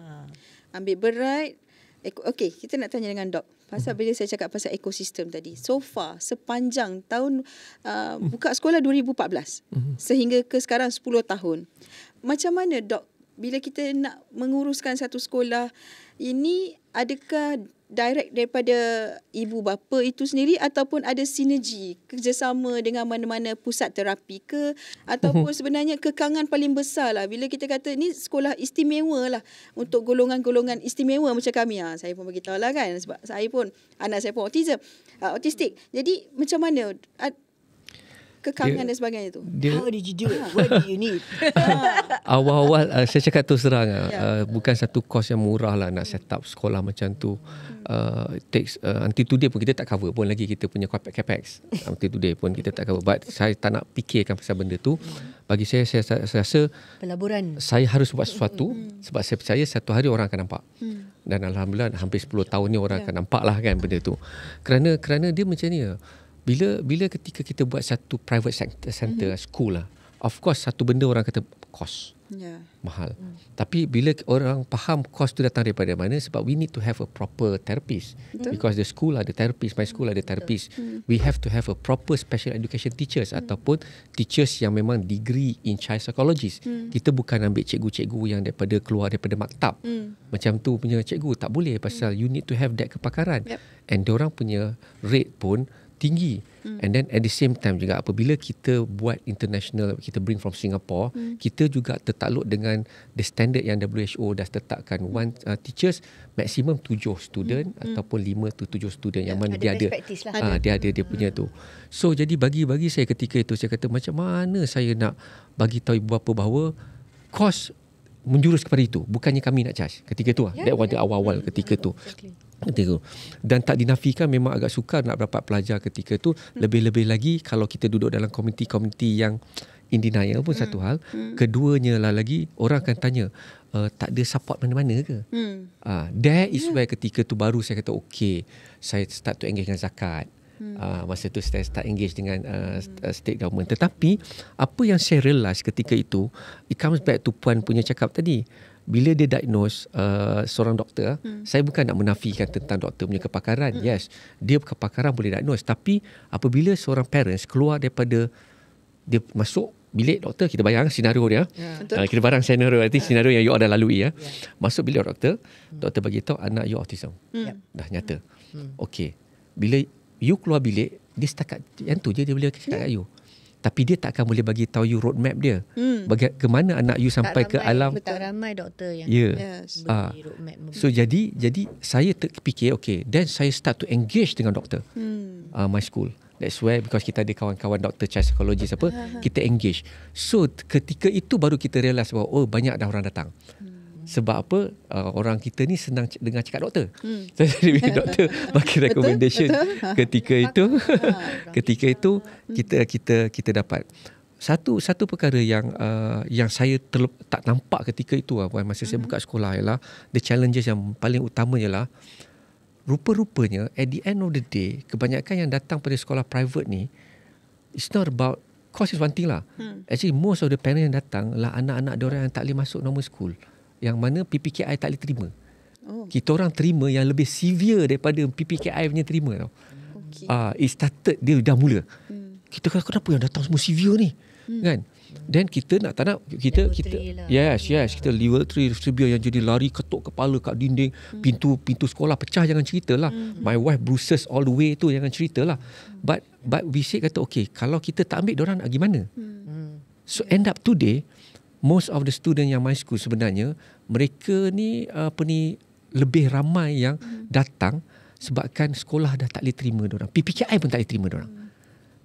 Ambil berat. Okey, kita nak tanya dengan Dok. Pasal bila saya cakap pasal ekosistem tadi, so far sepanjang tahun buka sekolah 2014 sehingga ke sekarang 10 tahun. Macam mana Dok bila kita nak menguruskan satu sekolah ini, adakah direct daripada ibu bapa itu sendiri ataupun ada sinergi kerjasama dengan mana-mana pusat terapi ke, ataupun sebenarnya kekangan paling besar lah bila kita kata ni sekolah istimewa lah untuk golongan-golongan istimewa macam kami. Saya pun beritahu lah kan, sebab saya pun, anak saya pun autistik. Jadi macam mana kekangan dan sebagainya tu? How did you do it? What do you need? Awal-awal saya cakap terus terang, bukan satu kos yang murah lah nak set up sekolah macam tu. It takes until today pun kita tak cover pun lagi kita punya capex. Until today pun kita tak cover. But saya tak nak fikirkan pasal benda tu. Bagi saya rasa pelaburan. Saya harus buat sesuatu sebab saya percaya satu hari orang akan nampak. Dan alhamdulillah hampir 10 tahun ni orang akan nampak lah kan benda tu. Kerana dia macam ni lah. Bila ketika kita buat satu private center school lah, of course satu benda orang kata kos mahal. Tapi bila orang faham kos tu datang daripada mana, sebab we need to have a proper therapist. Because the school ada therapist, my school ada therapist. We have to have a proper special education teachers ataupun teachers yang memang degree in child psychologist. Kita bukan ambil cikgu-cikgu yang keluar daripada maktab. Macam tu punya cikgu, tak boleh, pasal you need to have that kepakaran. And diorang punya rate pun tinggi. And then at the same time juga apabila kita buat international, kita bring from Singapore, kita juga tertakluk dengan the standard yang WHO dah tetapkan. One teachers maksimum 7 student ataupun 5 to 7 student yang mana dia ada dia punya tu. So jadi bagi saya ketika itu saya kata macam mana saya nak bagi tahu ibu bapa bahawa kos menjurus kepada itu, bukannya kami nak charge ketika tu lah. That was the awal-awal ketika tu. Dan tak dinafikan memang agak sukar nak dapat pelajar ketika tu. Lebih-lebih lagi kalau kita duduk dalam komuniti-komuniti yang in denial pun satu hal. Keduanya lah lagi, orang akan tanya, tak ada support mana-mana ke? That is where ketika tu baru saya kata okay, saya start to engage dengan zakat. Masa tu saya start engage dengan state government. Tetapi apa yang saya realise ketika itu, it comes back to Puan punya cakap tadi. Bila dia diagnose seorang doktor, saya bukan nak menafikan tentang doktor punya kepakaran. Yes, dia kepakaran boleh diagnose. Tapi apabila seorang parents keluar daripada, dia masuk bilik doktor, kita bayang senario dia. Kita barang senario, arti senario yang you dah lalui. Masuk bilik doktor, doktor bagi tahu anak you autism. Dah nyata. Okay. Bila you keluar bilik, dia setakat yang tu je dia boleh cakap kat you. tapi dia tak akan boleh bagi tahu you roadmap dia. Bagaimana anak you sampai ke alam. Tak ramai doktor yang Yes. beri roadmap. So jadi saya terfikir okay, then saya start to engage dengan doktor. My school. That's where because kita ada kawan-kawan doktor child psychologist kita engage. So ketika itu baru kita realise bahawa banyak dah orang datang. Sebab apa? Orang kita ni senang dengar cakap doktor. So jadi doktor bagi recommendation. Ketika itu kita dapat satu perkara yang saya tak nampak ketika itu masa saya buka sekolah ialah the challenges yang paling utama ialah rupa-rupanya at the end of the day kebanyakan yang datang pada sekolah private ni it's not about cost is one thing lah. Actually most of the parents yang datang lah anak-anak diorang yang tak boleh masuk normal school, yang mana PPKI tak boleh terima. Kita orang terima yang lebih severe daripada PPKI punya terima tau. It started, dia dah mula. Kita kata kenapa yang datang semua severe ni? Kan? Then kita tak nak kita lah. yes kita level 3 severe yang jadi lari ketuk kepala kat dinding, pintu sekolah pecah, jangan ceritalah. My wife bruises all the way tu, jangan ceritalah. But we say kata okay, kalau kita tak ambil diorang nak gimana? So end up today most of the student yang my school sebenarnya mereka ni lebih ramai yang datang sebabkan sekolah dah tak boleh terima diorang. PPKI pun tak boleh terima diorang.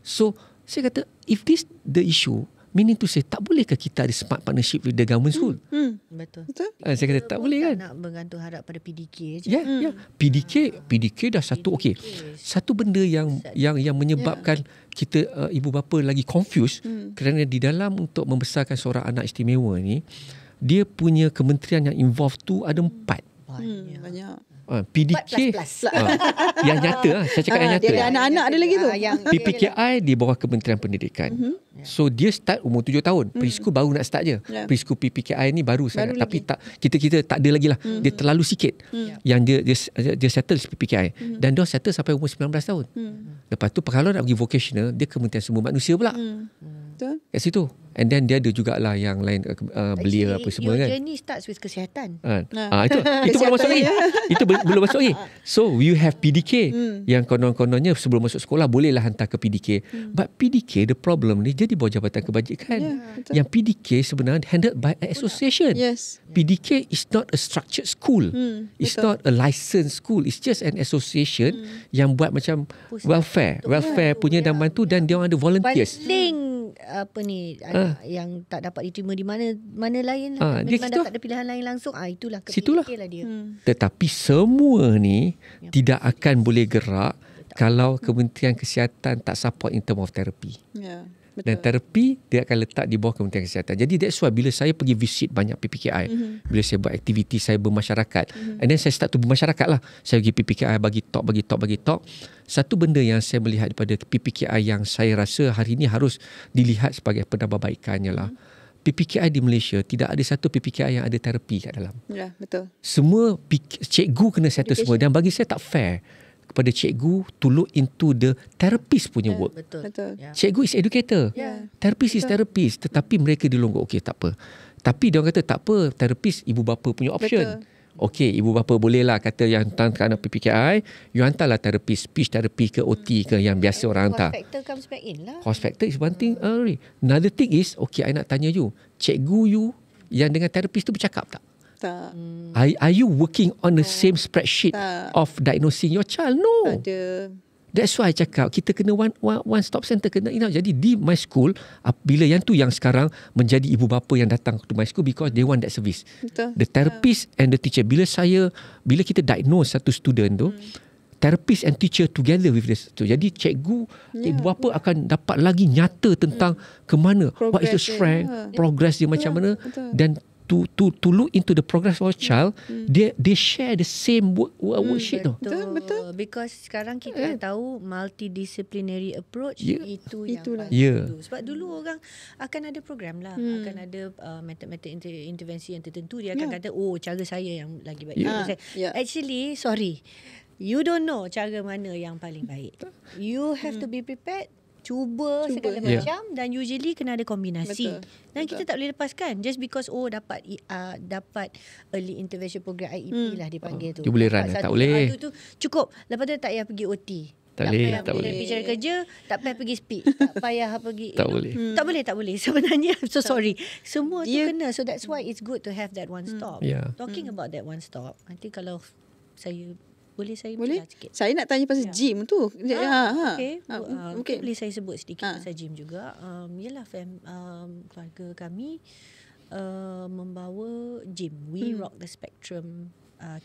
So saya kata if this the issue, meaning to say tak bolehkah kita ada smart partnership with the government school? Betul. Saya kata tak boleh kan? Nak bergantung harap pada PDK je. Ya. PDK dah satu okey. Satu benda yang menyebabkan kita ibu bapa lagi confused kerana di dalam untuk membesarkan seorang anak istimewa ni dia punya kementerian yang involved tu ada 4. Banyak. PDK yang nyata saya cakap yang nyata. Dia ada anak-anak ada lagi tu. PPKI di bawah Kementerian Pendidikan. So dia start umur 7 tahun. Preschool baru nak start je. Preschool PPKI ni baru sangat. Tapi tak kita tak ada lagi lah. Dia terlalu sikit. Yang dia settle PPKI. Dan dia settle sampai umur 19 tahun. Lepas tu kalau nak pergi vocational, dia Kementerian Sumber Manusia pula. Betul. Kat situ. And then dia ada jugalah yang lain belia apa semua kan. Your journey starts with kesihatan. Itu belum masuk lagi. Itu belum masuk lagi. So you have PDK yang konon-kononnya sebelum masuk sekolah bolehlah hantar ke PDK. But PDK the problem ni dia di bawah Jabatan Kebajikan. Yang PDK sebenarnya handled by an association. Yes. PDK is not a structured school. It's not a licensed school. It's just an association yang buat macam welfare punya dan bantu, dan dia orang ada volunteers. Paling apa ni anak yang tak dapat diterima di mana lain lah. Dia memang dapat ada pilihan lain langsung. Itulah Situlah. lah dia. Tetapi semua ni tidak akan boleh gerak kalau Kementerian Kesihatan tak support in term of therapy. Dan terapi dia akan letak di bawah Kementerian Kesihatan. Jadi that's why bila saya pergi visit banyak PPKI, bila saya buat aktiviti saya bermasyarakat, and then saya start to bermasyarakat lah. Saya pergi PPKI bagi talk. Satu benda yang saya melihat daripada PPKI yang saya rasa hari ini harus dilihat sebagai penambahbaikannya lah. PPKI di Malaysia tidak ada satu PPKI yang ada terapi kat dalam. Ya, betul. Semua cikgu kena settle semua, dan bagi saya tak fair kepada cikgu to look into the therapist punya work. Betul. Cikgu is educator. Therapist is therapist. Tetapi mereka dilonggok. Okey, tak apa. Tapi dia orang kata tak apa, therapist ibu bapa punya option. Okey, ibu bapa bolehlah kata yang kerana PPKI, you hantarlah therapist, speech therapy ke OT ke yang biasa orang hantar. Cost factor comes back in lah. Cost factor is one thing. Another thing is, okay, I nak tanya you, cikgu you yang dengan therapist tu bercakap tak? Tak. Are you working on the same spreadsheet of diagnosing your child? No. Tak ada. That's why I cakap kita kena one stop center kena. Jadi di my school, bila yang tu yang sekarang menjadi ibu bapa yang datang to my school because they want that service. Betul. The therapist and the teacher. Bila kita diagnose satu student tu, therapist and teacher together with this. Jadi cikgu, ibu bapa akan dapat lagi nyata tentang ke mana, what is the strength, progress dia macam mana, dan to look into the progress of our child, they share the same worksheet tu. Betul. Because sekarang kita tahu multidisciplinary approach itu yang paling dulu. Sebab dulu orang akan ada program lah, akan ada metode intervensi yang tertentu. Dia akan kata, cara saya yang lagi baik. Actually, sorry, you don't know cara mana yang paling baik. You have to be prepared. Cuba segala macam, dan usually kena ada kombinasi. Dan kita tak boleh lepaskan just because dapat early intervention program IEP lah dipanggil tu. Dia boleh run, tak boleh. Tu cukup. Lepas tu tak payah pergi OT. Tak boleh, tak pergi boleh. bicara kerja, tak payah pergi speak, tak payah pergi. Tak boleh. Tak boleh. Sebenarnya, I'm so sorry. Semua tu Dia- kena. So that's why it's good to have that one stop. Yeah. Talking about that one stop, nanti kalau saya boleh Boleh? bilang sikit. Saya nak tanya pasal gym tu. Okay. Mungkin. Boleh saya sebut sedikit pasal gym juga. Yelah, keluarga kami membawa gym. We Rock the Spectrum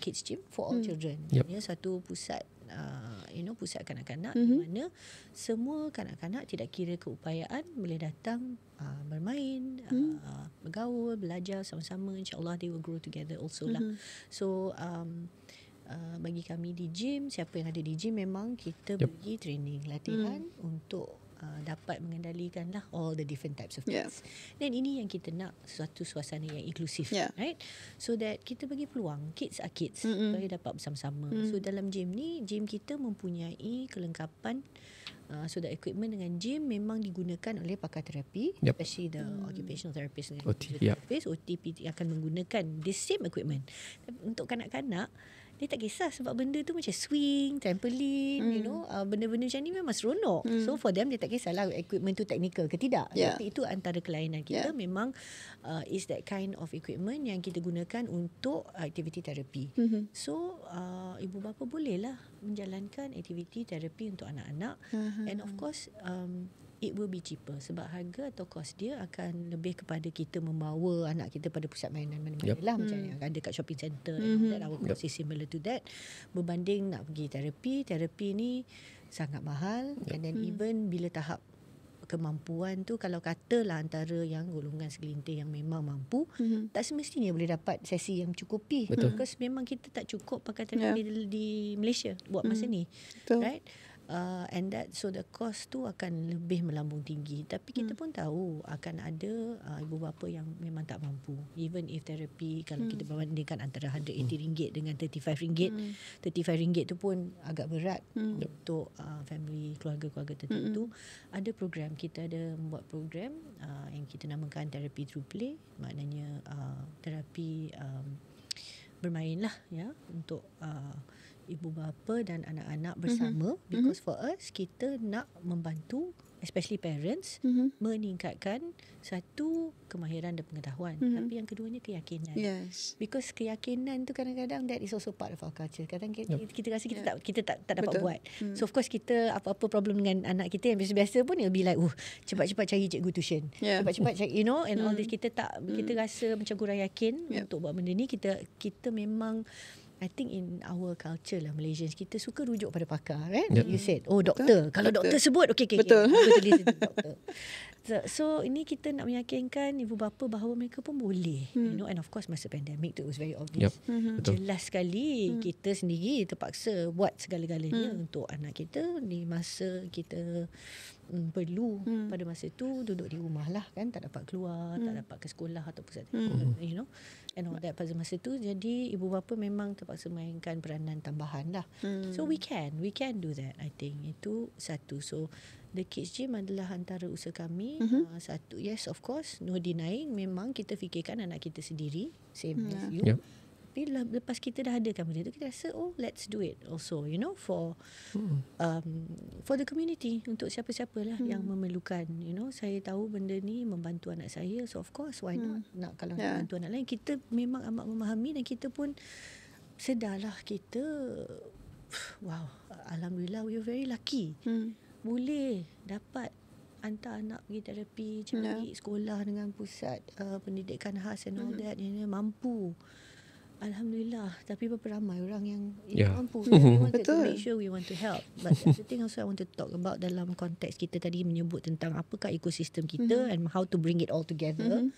Kids Gym for all children. Yep. Ia satu pusat pusat kanak-kanak di mana semua kanak-kanak tidak kira keupayaan boleh datang bermain, bergaul, belajar sama-sama. InsyaAllah they will grow together also lah. So bagi kami di gym, siapa yang ada di gym memang kita bagi training, latihan untuk dapat mengendalikan lah all the different types of kids. Dan ini yang kita nak, suatu suasana yang inklusif, right? So that kita bagi peluang, kids are kids, supaya dapat bersama-sama. So dalam gym ni, gym kita mempunyai kelengkapan. So the equipment dengan gym memang digunakan oleh pakar terapi, especially the occupational therapist dan OT, therapist, OT akan menggunakan the same equipment. Untuk kanak-kanak, dia tak kisah sebab benda tu macam swing, trampoline, benda-benda macam ni memang seronok. So for them, dia tak kisahlah equipment tu technical ke tidak. Tapi itu antara kelainan kita memang is that kind of equipment yang kita gunakan untuk aktiviti terapi. So ibu bapa bolehlah menjalankan aktiviti terapi untuk anak-anak. And of course it will be cheaper sebab harga atau kos dia akan lebih kepada kita membawa anak kita pada pusat mainan mana-mana lah, macam yang ada kat shopping centre, and our cost is similar to that, berbanding nak pergi terapi ni sangat mahal. And then even bila tahap kemampuan tu, kalau katalah antara yang golongan segelintir yang memang mampu, tak semestinya boleh dapat sesi yang mencukupi. Because memang kita tak cukup pakai terapi di Malaysia buat masa ni. Right? And that, so the cost tu akan lebih melambung tinggi. Tapi kita pun tahu akan ada ibu bapa yang memang tak mampu. Even if terapi, kalau kita bandingkan antara RM180 dengan RM35, RM35 tu pun agak berat untuk family, keluarga-keluarga tertentu. Ada program, kita ada membuat program yang kita namakan terapi through play. Maknanya terapi bermain lah untuk ibu bapa dan anak-anak bersama, because for us kita nak membantu especially parents meningkatkan satu kemahiran dan pengetahuan, tapi yang keduanya keyakinan. Because keyakinan tu kadang-kadang that is also part of our culture. Kadang kita rasa kita tak dapat buat. So of course kita apa-apa problem dengan anak kita yang biasa-biasa pun it'll be like cepat-cepat cari cikgu tuition. Cepat-cepat cari and all this, kita rasa macam kurang yakin untuk buat benda ni. Kita memang, I think in our culture lah, Malaysians, kita suka rujuk pada pakar, right? You said, doktor. Kalau doktor sebut, okay. Betul. Doktor. So ini kita nak meyakinkan ibu bapa bahawa mereka pun boleh, and of course masa pandemik tu it was very obvious. Jelas sekali kita sendiri terpaksa buat segala-galanya untuk anak kita di masa kita perlu pada masa tu duduk di rumah lah kan, tak dapat keluar, tak dapat ke sekolah atau pusat and all that pada masa tu. Jadi ibu bapa memang terpaksa mainkan peranan tambahan lah. So we can do that. I think itu satu. So the kids gym adalah antara usaha kami. Satu, yes of course, no denying, memang kita fikirkan anak kita sendiri, same as you. Tapi lepas kita dah adakan benda tu, kita rasa let's do it also, for the community, untuk siapa-siapa lah yang memerlukan. Saya tahu benda ni membantu anak saya, so of course why not kalau nak bantu anak lain. Kita memang amat memahami dan kita pun sedarlah kita, wow, alhamdulillah, we are very lucky. Boleh dapat hantar anak pergi terapi, cari sekolah dengan pusat pendidikan khas and all that, mampu. Alhamdulillah. Tapi berapa ramai orang yang mampu. We wanted to make sure we want to help. But the thing also I want to talk about dalam konteks kita tadi menyebut tentang apakah ekosistem kita and how to bring it all together.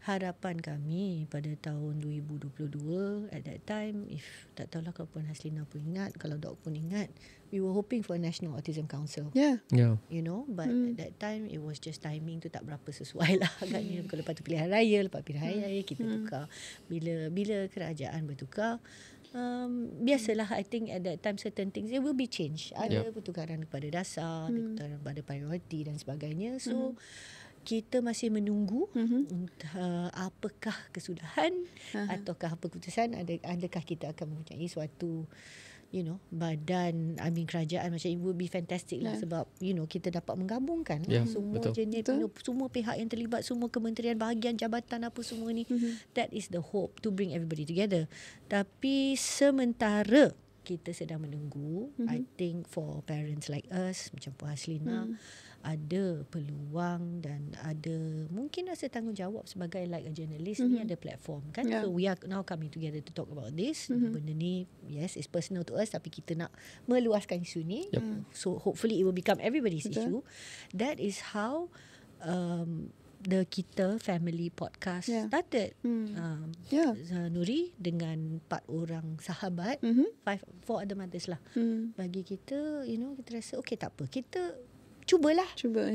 Harapan kami pada tahun 2022, at that time, if tak tahulah kalau Puan Haslina pun ingat, kalau Dok pun ingat, we were hoping for a National Autism Council. But at that time it was just timing tu tak berapa sesuai lah agaknya. Lepas tu pilihan raya, kita tukar. Bila kerajaan bertukar, biasalah, I think at that time certain things it will be changed. Ada pertukaran kepada dasar, ada pertukaran kepada priority dan sebagainya. So kita masih menunggu apakah kesudahan ataukah apa keputusan, adakah kita akan mempunyai suatu badan kerajaan macam it would be fantastic lah, sebab kita dapat menggabungkan semua betul. jenis semua pihak yang terlibat, semua kementerian, bahagian, jabatan apa semua ni. That is the hope, to bring everybody together. Tapi sementara kita sedang menunggu, I think for parents like us macam Puan Haslina, ada peluang dan ada mungkin rasa tanggungjawab sebagai like a journalist, ni ada platform kan. So we are now coming together to talk about this. Benda ni yes, it's personal to us, tapi kita nak meluaskan isu ni. So hopefully it will become everybody's issue. That is how the Kita Family Podcast started. Nuri dengan 4 orang sahabat, 4 other mothers lah. Bagi kita, kita rasa okay, tak apa, kita cubalah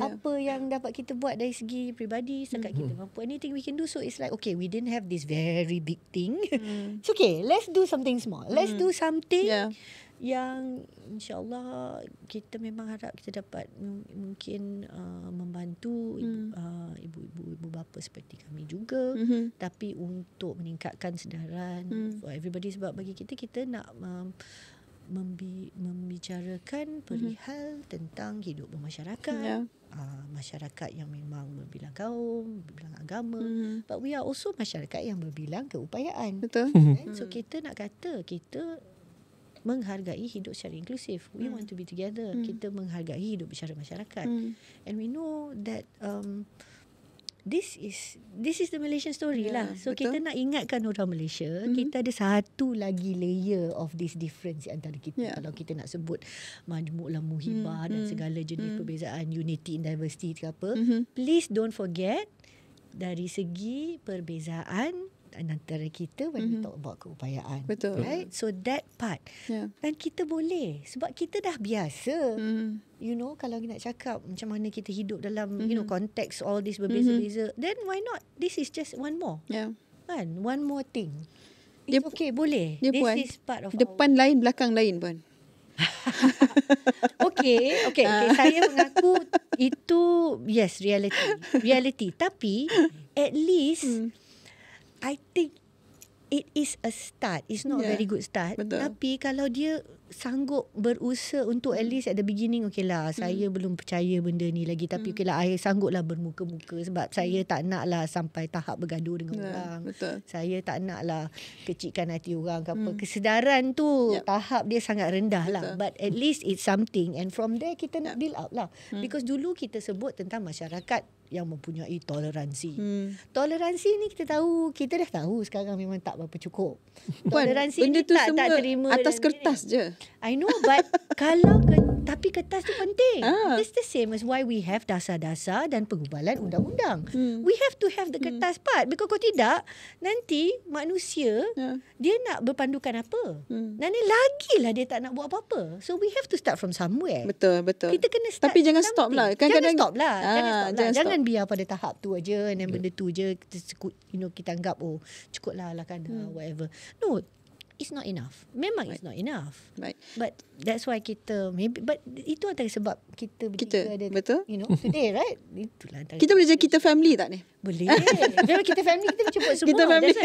apa yang dapat kita buat dari segi peribadi, setakat kita mampu, anything we can do. So it's like okay, we didn't have this very big thing. It's okay, let's do something small. Let's do something yang insyaAllah kita memang harap kita dapat mungkin membantu ibu-ibu bapa seperti kami juga, tapi untuk meningkatkan sedaran for everybody. Sebab bagi kita nak membicarakan perihal tentang hidup bermasyarakat, masyarakat yang memang berbilang kaum, berbilang agama, but we are also masyarakat yang berbilang keupayaan. Betul. So kita nak kata kita menghargai hidup secara inklusif. We want to be together. Kita menghargai hidup secara masyarakat. And we know that this is the Malaysian story lah. So betul. kita nak ingatkan orang Malaysia, kita ada satu lagi layer of this difference antara kita. Kalau kita nak sebut majmuklah muhibah dan segala jenis perbezaan, unity in diversity ke apa, please don't forget dari segi perbezaan antara kita when we talk about keupayaan. Betul. Right? So that part. Dan kita boleh, sebab kita dah biasa. Kalau nak cakap macam mana kita hidup dalam konteks all this berbeza-beza, then why not? This is just one more. Kan? One more thing. It's okay, boleh. This Puan, is part of depan lain, belakang lain, Puan. Okay. Saya mengaku itu yes, reality. Tapi at least I think it is a start. It's not a very good start. Betul. Tapi kalau dia sanggup berusaha untuk at least at the beginning, okay lah, saya belum percaya benda ni lagi, tapi okay lah, saya sanggup lah bermuka-muka sebab saya tak nak lah sampai tahap bergaduh dengan orang. Betul. Saya tak nak lah kecilkan hati orang ke apa. Kesedaran tu tahap dia sangat rendah lah. But at least it's something, and from there kita nak build up lah. Because dulu kita sebut tentang masyarakat yang mempunyai toleransi. Toleransi ni kita dah tahu sekarang memang tak berapa cukup. Toleransi benda ni tu tak terima atas kertas je. I know, but tapi kertas tu penting. It's the same as why we have dasar-dasar dan pengubalan undang-undang. We have to have the kertas part, because kalau tidak, nanti manusia dia nak berpandukan apa? Nanti lagilah dia tak nak buat apa-apa. So we have to start from somewhere. Betul. Kita kena start. Tapi jangan stop lah. Jangan stop lah. Jangan biar pada tahap tu aja, dan benda tu je kita anggap cukup lah whatever. No, it's not enough. Memang it's not enough. But that's why kita but itu antara sebab kita ada betul. Today, right? Itulah antara Kita boleh jadi kita family tak ni? Boleh. Memang kita family, kita jemput semua. Kita family.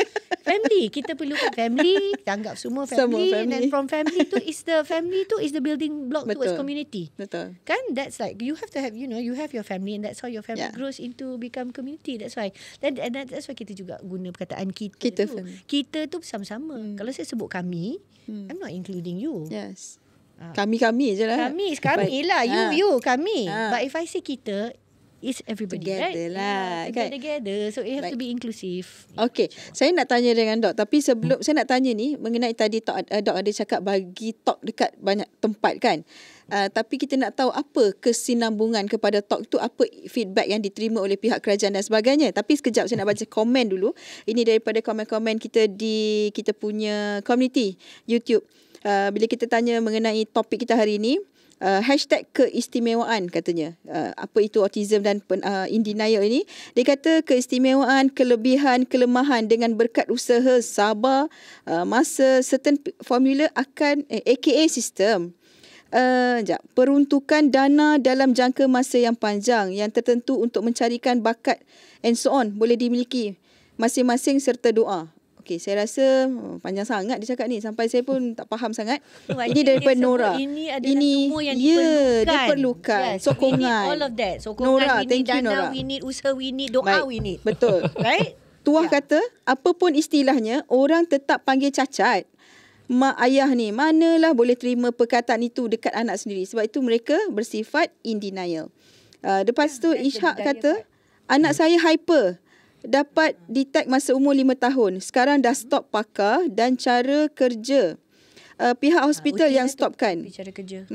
Family. Kita perlukan family. Kita anggap semua family. And from family tu is the building block towards community. Betul. Kan? That's like, you have to have, you have your family, and that's how your family grows into become community. That's why. That's why kita juga guna perkataan kita tu. Family. Kita tu bersama-sama. Kalau saya sebut kami, I'm not including you. Yes. Kami je lah. Kami lah. You, kami. But if I say kita, it's everybody, together right? lah, kan? Together. So it have to be inclusive. Okay, saya nak tanya dengan Dok. Tapi sebelum saya nak tanya ni, mengenai tadi Dok ada cakap bagi talk dekat banyak tempat kan. Tapi kita nak tahu apa kesinambungan kepada talk tu, apa feedback yang diterima oleh pihak kerajaan dan sebagainya. Tapi sekejap saya nak baca komen dulu. Ini daripada komen-komen kita di kita punya community YouTube. Bila kita tanya mengenai topik kita hari ini, hashtag keistimewaan katanya. Apa itu autism dan in denial ini? Dia kata keistimewaan, kelebihan, kelemahan dengan berkat usaha, sabar, masa, certain formula akan AKA sistem. Peruntukan dana dalam jangka masa yang panjang yang tertentu untuk mencarikan bakat and so on boleh dimiliki masing-masing serta doa. Okey, saya rasa panjang sangat dia cakap ni sampai saya pun tak faham sangat. Sebab Ini daripada Nora. Ini adalah semua yang diperlukan. Yes, Sokongan. we need all of that. Sokongan, Nora, we need thank you, dana, Nora. we need usaha, we need doa, Baik, we need. betul. Right? Tuah kata, apa pun istilahnya, orang tetap panggil cacat. Mak ayah ni, manalah boleh terima perkataan itu dekat anak sendiri. Sebab itu mereka bersifat in denial. Lepas tu Ishak kata, anak saya hyper. Dapat detect masa umur 5 tahun. Sekarang dah stop pakar dan cara kerja. Pihak hospital yang stopkan. Cara kerja.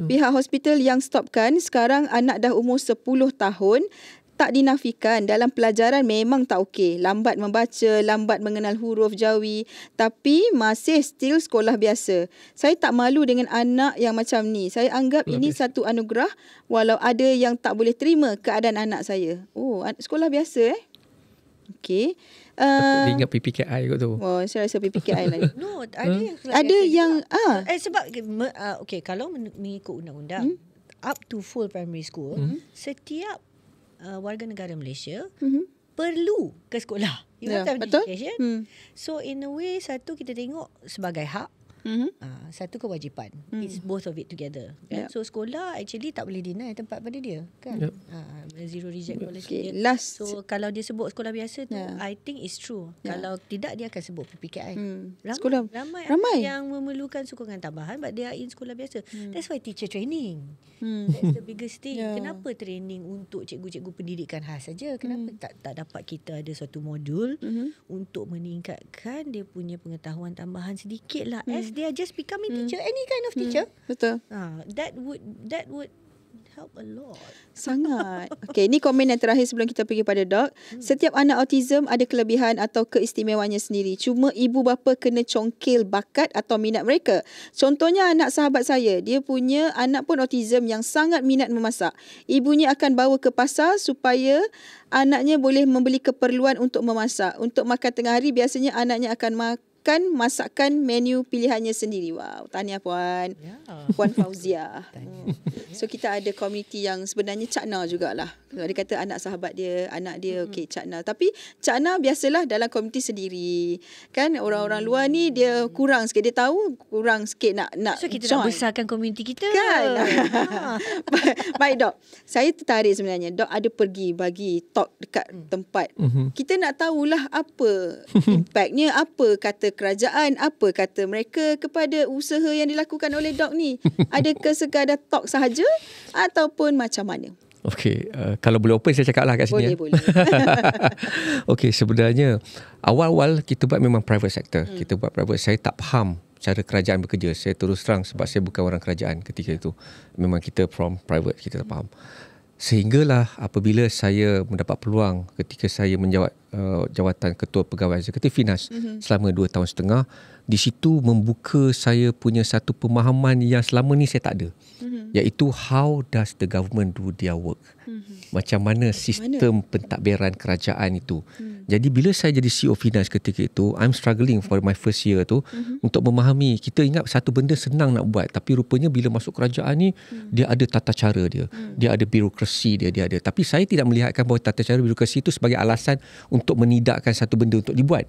Pihak hospital yang stopkan. Sekarang anak dah umur 10 tahun. Tak dinafikan dalam pelajaran memang tak okey. Lambat membaca, lambat mengenal huruf Jawi. Tapi masih still sekolah biasa. Saya tak malu dengan anak yang macam ni. Saya anggap ini satu anugerah walau ada yang tak boleh terima keadaan anak saya. Oh, sekolah biasa Okey. Dia ingat PPKI kot tu. Oh, saya rasa PPKI lagi. No, ada Ada yang sebab okey, kalau mengikut undang-undang up to full primary school, setiap warga negara Malaysia perlu ke sekolah. You have betul. education. So in a way, satu kita tengok sebagai hak, satu kewajipan. It's both of it together. Kan? So sekolah actually tak boleh deny tempat pada dia, kan? Zero reject policy dia. Last. So kalau dia sebut sekolah biasa tu, I think it's true. Kalau tidak, dia akan sebut PPKI. Ramai yang memerlukan sokongan tambahan, but they are in sekolah biasa. That's why teacher training. That's the biggest thing. Kenapa training untuk cikgu-cikgu pendidikan khas saja? Kenapa tak dapat kita ada suatu modul untuk meningkatkan dia punya pengetahuan tambahan sedikit lah, as they are just becoming teacher, any kind of teacher. Betul. That would help a lot. Sangat. Okey, ni komen yang terakhir sebelum kita pergi pada Doc. Setiap anak autism ada kelebihan atau keistimewanya sendiri. Cuma ibu bapa kena congkil bakat atau minat mereka. Contohnya anak sahabat saya, dia punya anak pun autism yang sangat minat memasak. Ibunya akan bawa ke pasar supaya anaknya boleh membeli keperluan untuk memasak. Untuk makan tengah hari, biasanya anaknya akan masakan menu pilihannya sendiri. Wow, tahniah Puan. Puan Fauzia. So kita ada komuniti yang sebenarnya Cakna jugalah. Dia kata anak sahabat dia, anak dia okey Cakna. Tapi Cakna biasalah dalam komuniti sendiri. Kan orang-orang luar ni dia kurang sikit, dia tahu kurang sikit nak So kita join. nak besarkan komuniti kita. Kan? Baik Dok, saya tertarik sebenarnya. Dok ada pergi bagi talk dekat tempat. Kita nak tahulah apa impactnya, apa kata kerajaan, apa kata mereka kepada usaha yang dilakukan oleh Dok ni. Adakah sekadar talk sahaja ataupun macam mana? Okey, kalau boleh open saya cakap lah kat sini. Boleh. Okey, sebenarnya awal-awal kita buat memang private sector. Kita buat private. Saya tak faham cara kerajaan bekerja. Saya terus terang sebab saya bukan orang kerajaan ketika itu. Memang kita from private, kita tak faham. Sehinggalah apabila saya mendapat peluang ketika saya menjawat jawatan Ketua Pegawai Eksekutif Finas selama 2 tahun setengah, di situ membuka saya punya satu pemahaman yang selama ni saya tak ada. Iaitu how does the government do their work. Macam mana sistem pentadbiran kerajaan itu. Jadi bila saya jadi CEO Finas ketika itu, I'm struggling for my first year tu untuk memahami. Kita ingat satu benda senang nak buat, tapi rupanya bila masuk kerajaan ni dia ada tata cara dia. Dia ada birokrasi dia ada. Tapi saya tidak melihatkan bahawa tata cara birokrasi itu sebagai alasan untuk menidakkan satu benda untuk dibuat.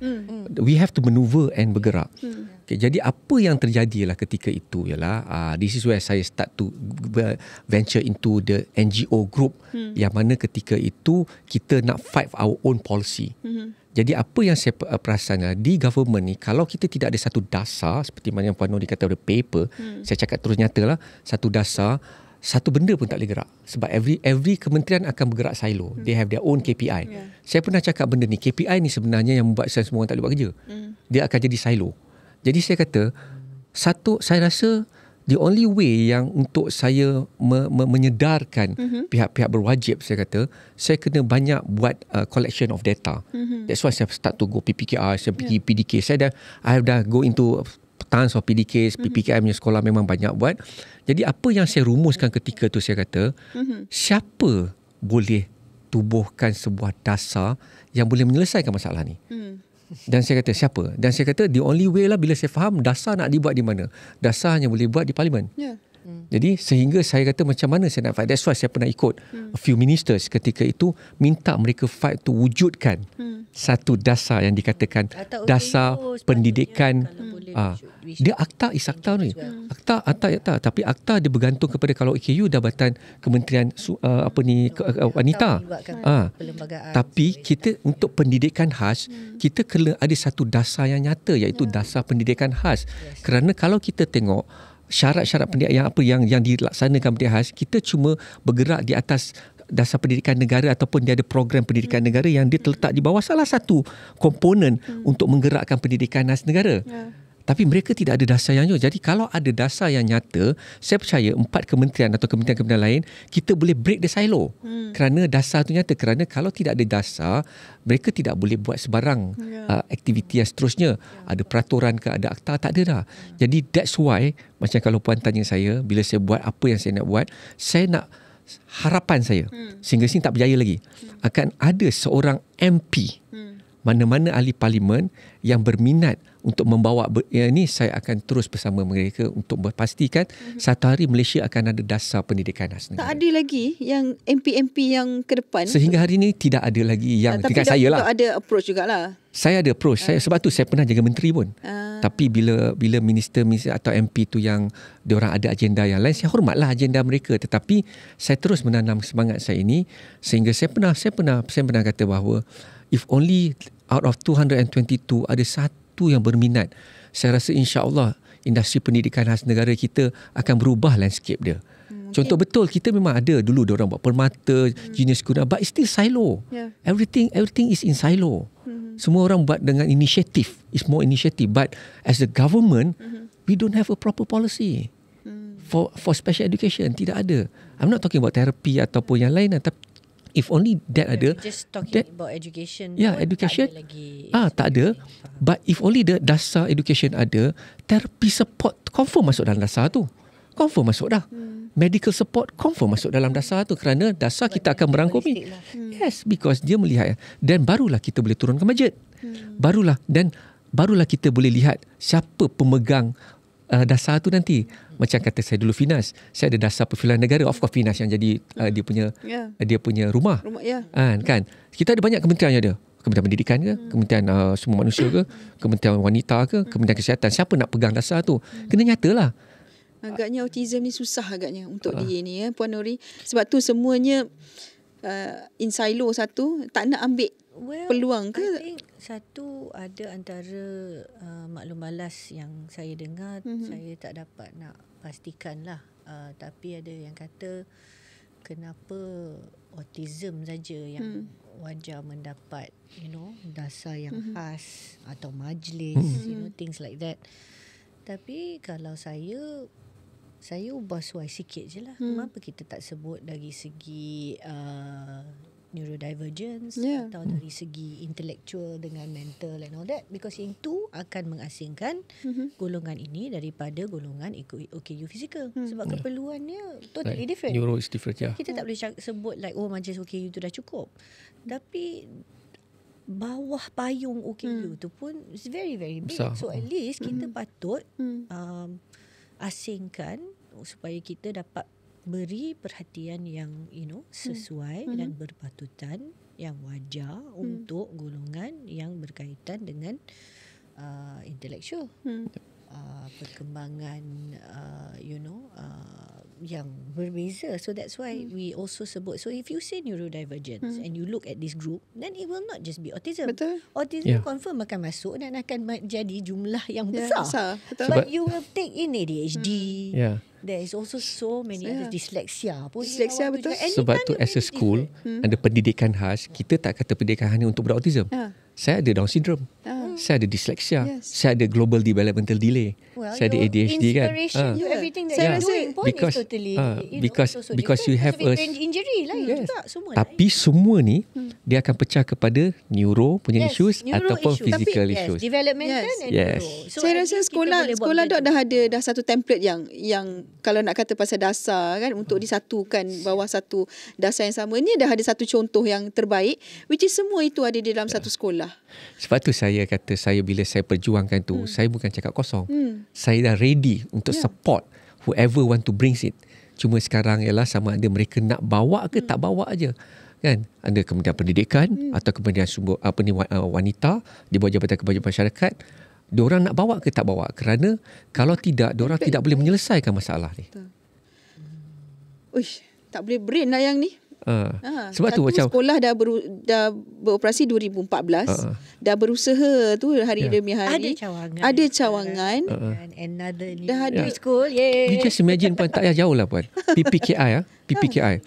We have to maneuver and bergerak. Okay, jadi apa yang terjadilah ketika itu ialah this is where saya start to venture into the NGO group yang mana ketika itu kita nak fight for our own policy. Jadi apa yang saya perasan di government ni, kalau kita tidak ada satu dasar seperti mana yang Puan Nori kata ada paper, saya cakap terus nyatalah, satu dasar, satu benda pun tak boleh gerak. Sebab every kementerian akan bergerak silo. They have their own KPI. Saya pernah cakap benda ni, KPI ni sebenarnya yang membuat semua orang tak boleh buat kerja. Dia akan jadi silo. Jadi saya kata, saya rasa the only way yang untuk saya menyedarkan pihak-pihak berwajib, saya kata, saya kena banyak buat collection of data. That's why saya start to go PPKI, saya pergi PDK. I have dah go into tons of PDKs, PPKI punya sekolah memang banyak buat. Jadi apa yang saya rumuskan ketika tu, saya kata, siapa boleh tubuhkan sebuah dasar yang boleh menyelesaikan masalah ni? Dan saya kata siapa? Dan saya kata the only way lah bila saya faham dasar nak dibuat di mana. Dasar hanya boleh buat di parlimen. Jadi sehingga saya kata macam mana saya nak fight. That's why saya pernah ikut a few ministers ketika itu minta mereka fight to wujudkan satu dasar yang dikatakan Atau dasar OKU pendidikan. sepatutnya kalau boleh Dia akta is akta ni. Akta tapi akta dia bergantung kepada kalau OKU Jabatan Kementerian Wanita. Perlembagaan. Tapi kita untuk pendidikan khas, kita kena ada satu dasar yang nyata, iaitu dasar pendidikan khas. Kerana kalau kita tengok syarat-syarat pendidikan yang dilaksanakan pendidikan khas, kita cuma bergerak di atas dasar pendidikan negara ataupun dia ada program pendidikan negara yang dia terletak di bawah salah satu komponen untuk menggerakkan pendidikan khas negara. Tapi mereka tidak ada dasar yang nyata. Jadi kalau ada dasar yang nyata, saya percaya 4 kementerian atau kementerian-kementerian lain, kita boleh break the silo. Kerana dasar itu nyata. Kerana kalau tidak ada dasar, mereka tidak boleh buat sebarang aktiviti yang seterusnya. Ada peraturan ke, ada akta, tak ada dah. Jadi that's why, macam kalau puan tanya saya, bila saya buat apa yang saya nak buat, saya nak harapan saya, sehingga sini tak berjaya lagi, akan ada seorang MP, mana-mana ahli parlimen yang berminat untuk membawa ini, saya akan terus bersama mereka untuk memastikan satu hari Malaysia akan ada dasar pendidikan khas negara. Tak ada lagi yang MP-MP yang ke depan. Sehingga hari ini tidak ada lagi yang tingkat saya lah. Tapi ada approach jugalah. Saya ada approach. Sebab tu saya pernah jaga menteri pun. Tapi bila minister atau MP tu yang diorang ada agenda yang lain, saya hormatlah agenda mereka. Tetapi saya terus menanam semangat saya ini, sehingga saya pernah kata bahawa if only out of 222 ada satu yang berminat, saya rasa insya-Allah industri pendidikan khas negara kita akan berubah landscape dia. Contoh betul, kita memang ada dulu diorang buat permata, junior school, but it's still silo. Everything is in silo. Semua orang buat dengan inisiatif. It's more initiative. But as a government, we don't have a proper policy for special education. Tidak ada. I'm not talking about therapy ataupun yang lain, tapi if only that ada. Just talking about education. Education. Tak ada lagi. Tak ada. But if only the dasar education ada, therapy support confirm masuk dalam dasar tu. Confirm masuk dah. Medical support confirm masuk dalam dasar tu, kerana dasar kita akan merangkumi. Yes, because dia melihat, dan barulah kita boleh turun ke masjid. Barulah kita boleh lihat siapa pemegang dasar tu nanti. Macam kata saya dulu Finas, saya ada dasar perfilman negara. Of course Finas yang jadi dia punya rumah. Kan? Kita ada banyak kementerian yang ada. Kementerian Pendidikan ke, Kementerian Semua Manusia ke, Kementerian Wanita ke, Kementerian Kesihatan. Siapa nak pegang dasar tu? Kena nyatalah. Agaknya autism ni susah agaknya untuk dia ni, Puan Nuri. Sebab tu semuanya in silo satu, tak nak ambil peluang ke? I think satu ada antara maklum balas yang saya dengar, saya tak dapat nak pastikan lah. Tapi ada yang kata kenapa autism saja yang wajar mendapat dasar yang khas atau majlis, things like that. Tapi kalau saya ubah suai sikit je lah. Kenapa kita tak sebut dari segi neurodivergence atau dari segi intellectual dengan mental and all that, because yang tu akan mengasingkan golongan ini daripada golongan OKU fizikal. Sebab keperluannya totally different. Neuro is different, Kita tak boleh sebut like majlis OKU tu dah cukup. Tapi bawah payung OKU tu pun is very very big. So at least kita patut asingkan supaya kita dapat beri perhatian yang sesuai dan berpatutan, yang wajar untuk golongan yang berkaitan dengan intellectual, perkembangan yang berbeza. So that's why we also sebut. So if you say neurodivergence and you look at this group, then it will not just be autism. Betul. Autism confirm akan masuk dan akan jadi jumlah yang besar. Betul. But you will take in ADHD. There is also so many other dyslexia pun. Dyslexia betul. Sebab tu as a school, ada pendidikan khas. Kita tak kata pendidikan hanya untuk budak autism. Saya ada Down syndrome. Saya ada dyslexia. Saya ada global developmental delay. Saya ada ADHD kan. Everything that you're doing pun is totally because you have a injury lain juga semua. Tapi semua ni dia akan pecah kepada neuro punya issues ataupun physical issues. Developmental and neuro. So saya rasa sekolah dok dah ada satu template yang kalau nak kata pasal dasar kan, untuk disatukan bawah satu dasar yang sama. Ni dah ada satu contoh yang terbaik, which is semua itu ada di dalam satu sekolah. Sebab tu saya kata, bila saya perjuangkan tu, saya bukan cakap kosong. Saya dah ready untuk support whoever want to brings it. Cuma sekarang ialah sama ada mereka nak bawa ke tak bawa aja. Kan? Ada Kementerian Pendidikan atau Kementerian Sumber wanita di bawah Jabatan Kebajikan Masyarakat. Diorang nak bawa ke tak bawa? Kerana kalau tidak, diorang tidak boleh menyelesaikan masalah ni. Uish, tak boleh brain lah yang ni. Sebab tu macam sekolah dah beroperasi 2014, dah berusaha tu hari demi hari. Ada cawangan. Another new dah ada school. You just imagine puan, tak payah jauh lah puan. PPKI PPKI.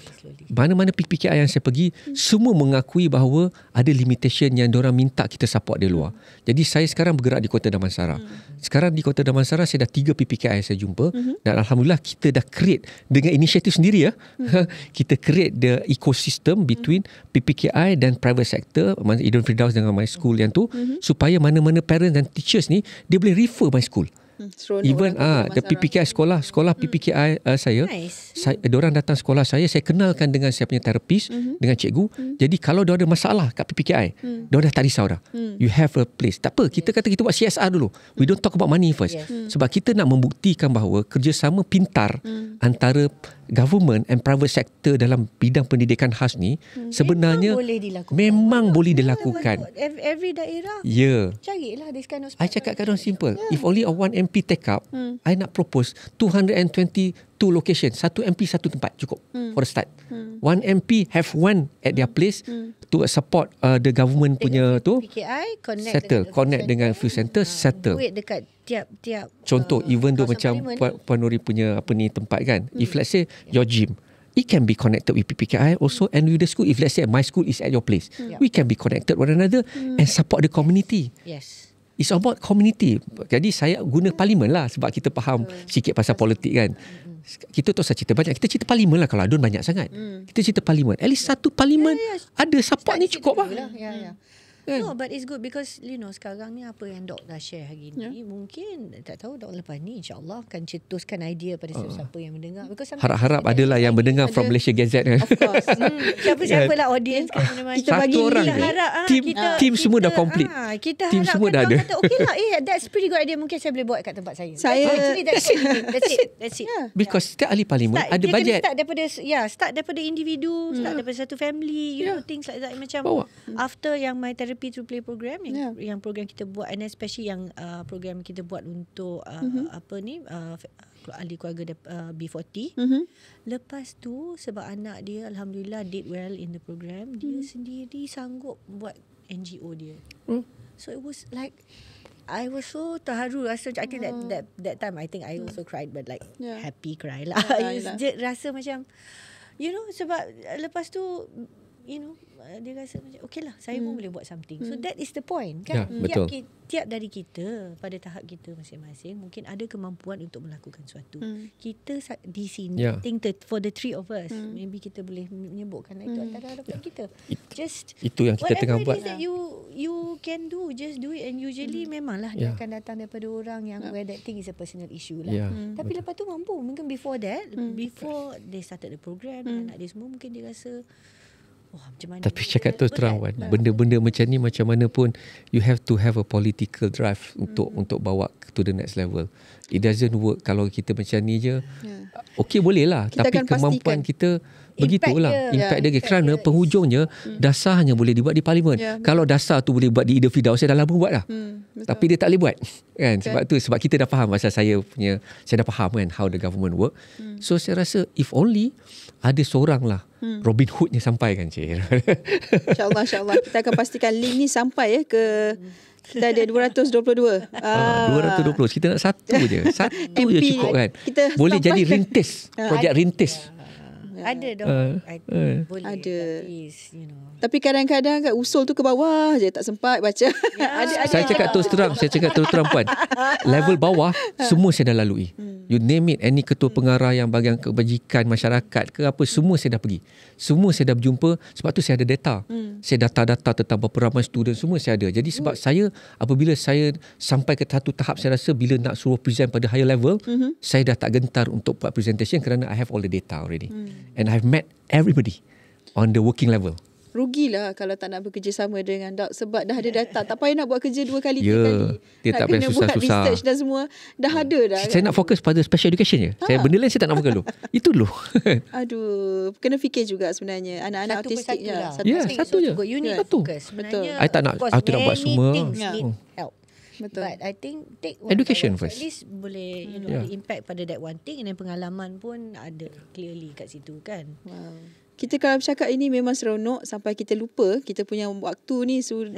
Mana-mana PPKI yang saya pergi, semua mengakui bahawa ada limitation yang diorang minta kita support dari luar. Jadi saya sekarang bergerak di Kota Damansara. Sekarang di Kota Damansara saya dah 3 PPKI saya jumpa dan alhamdulillah kita dah create dengan inisiatif sendiri kita create the ecosystem between PPKI dan private sector, Eden Firdaus dengan my school yang tu, supaya mana-mana parents dan teachers ni dia boleh refer my school. Even the PPKI sekolah PPKI saya diorang datang sekolah saya kenalkan dengan saya punya terapis, dengan cikgu. Jadi kalau dia ada masalah kat PPKI, dia dah tak risau dah. You have a place. Tak apa, kita kata kita buat CSR dulu. We don't talk about money first. Sebab kita nak membuktikan bahawa kerjasama pintar antara government and private sector dalam bidang pendidikan khas ni sebenarnya memang boleh dilakukan. Every daerah. Carilah this kind of I cakap kadang simple. If only one MP take up, I nak propose 222 location. Satu MP satu tempat cukup for the start. One MP have one at their place to support the government punya tu. PKI connect dengan few center, settle. Duit dekat tiap contoh, even though macam Puan Nuri punya tempat kan. If let's say your gym, it can be connected with PPKI also and with the school. If let's say my school is at your place, we can be connected one another and support the community. Yes. It's about community. Jadi saya guna parlimen lah sebab kita faham sikit pasal politik kan. Kita tak usah cerita banyak. Kita cerita parlimen lah kalau adun banyak sangat. Kita cerita parlimen. At least satu parlimen ada support ni cukup lah. No, but it's good because sekarang ni apa yang Dok dah share hari ni, mungkin tak tahu Dok lepas ni insyaAllah akan cetuskan idea pada siapa yang mendengar. Harap-harap adalah yang mendengar from Malaysia Gazette kan. Of course. Siapa-siapa lah audience kan. Kita bagi orang team semua dah complete. Kita team semua dah ada. Okay lah, that's pretty good idea. Mungkin saya boleh buat kat tempat saya. That's it. Because setiap ahli parlimen ada bajet. Start daripada individu, start daripada satu family, things like that. Macam after yang my therapy to play program yang program kita buat, and especially yang program kita buat untuk ahli keluarga B40. Lepas tu sebab anak dia alhamdulillah did well in the program, dia sendiri sanggup buat NGO dia. So it was like I was so terharu. I think that time I think I also cried, but like happy cry lah. Rasa macam sebab lepas tu dia rasa macam okay lah, saya pun boleh buat something. So that is the point kan. Tiap dari kita pada tahap kita masing-masing mungkin ada kemampuan untuk melakukan sesuatu. Kita di sini think that for the three of us maybe kita boleh menyebutkan itu antara harapan kita. Just itu yang kita tengah buat. That you can do, just do it. And usually memanglah dia akan datang daripada orang yang where that thing is a personal issue lah. Tapi lepas tu mampu, mungkin before that, before they started the program, anak dia semua mungkin dia rasa macam mana. Tapi cakap terang Wan, benda-benda macam ni macam mana pun you have to have a political drive untuk bawa to the next level. It doesn't work kalau kita macam ni je. Okay boleh lah, tapi kemampuan kita begitulah. Impact dia kerana penghujungnya dasar hanya boleh dibuat di parlimen. Kalau dasar tu boleh buat di Eden Firdaus, saya dah lama buat lah. Tapi dia tak boleh buat kan. Sebab kita dah faham pasal saya dah faham kan how the government work. So saya rasa if only ada seorang lah Robin Hood-nya sampai kan cik. InsyaAllah kita akan pastikan link ni sampai ke kita ada 222. 220. Kita nak satu je. Satu je cukup kan. Boleh jadi rintis. Projek rintis. Ada dong. Boleh. Ada. Tapi kadang-kadang usul tu ke bawah je, tak sempat baca. Saya cakap terus terang Puan. Level bawah semua saya dah lalui. You name it, any ketua pengarah yang bahagian kebajikan masyarakat ke apa, semua saya dah pergi. Semua saya dah berjumpa. Sebab tu saya ada data. Saya data tentang berapa ramai student, semua saya ada. Jadi sebab saya, apabila saya sampai ke satu tahap, saya rasa bila nak suruh present pada higher level, saya dah tak gentar untuk buat presentation kerana I have all the data already. And I've met everybody on the working level. rugilah kalau tak nak bekerjasama dengan Doc sebab dah ada data. Tak payah nak buat kerja 2 kali, 3 Ya, kali. dia Nak tak payah kena buat susah-susah. research dan semua. Dah ada dah. Saya nak fokus pada special education je. Saya benda lain saya tak nak fokus dulu. Itu dulu. Aduh, kena fikir juga sebenarnya. Anak-anak Satu autistik persatu lah. Ya, Things satu je. also good. You need Satu. focus. Sebenarnya, I tak nak, of course, aku tak buat many semua. things Ya. need help. Betul. But I think take one Education by one. first. At least boleh Yeah. ada impact pada that one thing, and then pengalaman pun ada clearly kat situ kan. Wow. Kita kalau bercakap ini memang seronok sampai kita lupa kita punya waktu ni sudah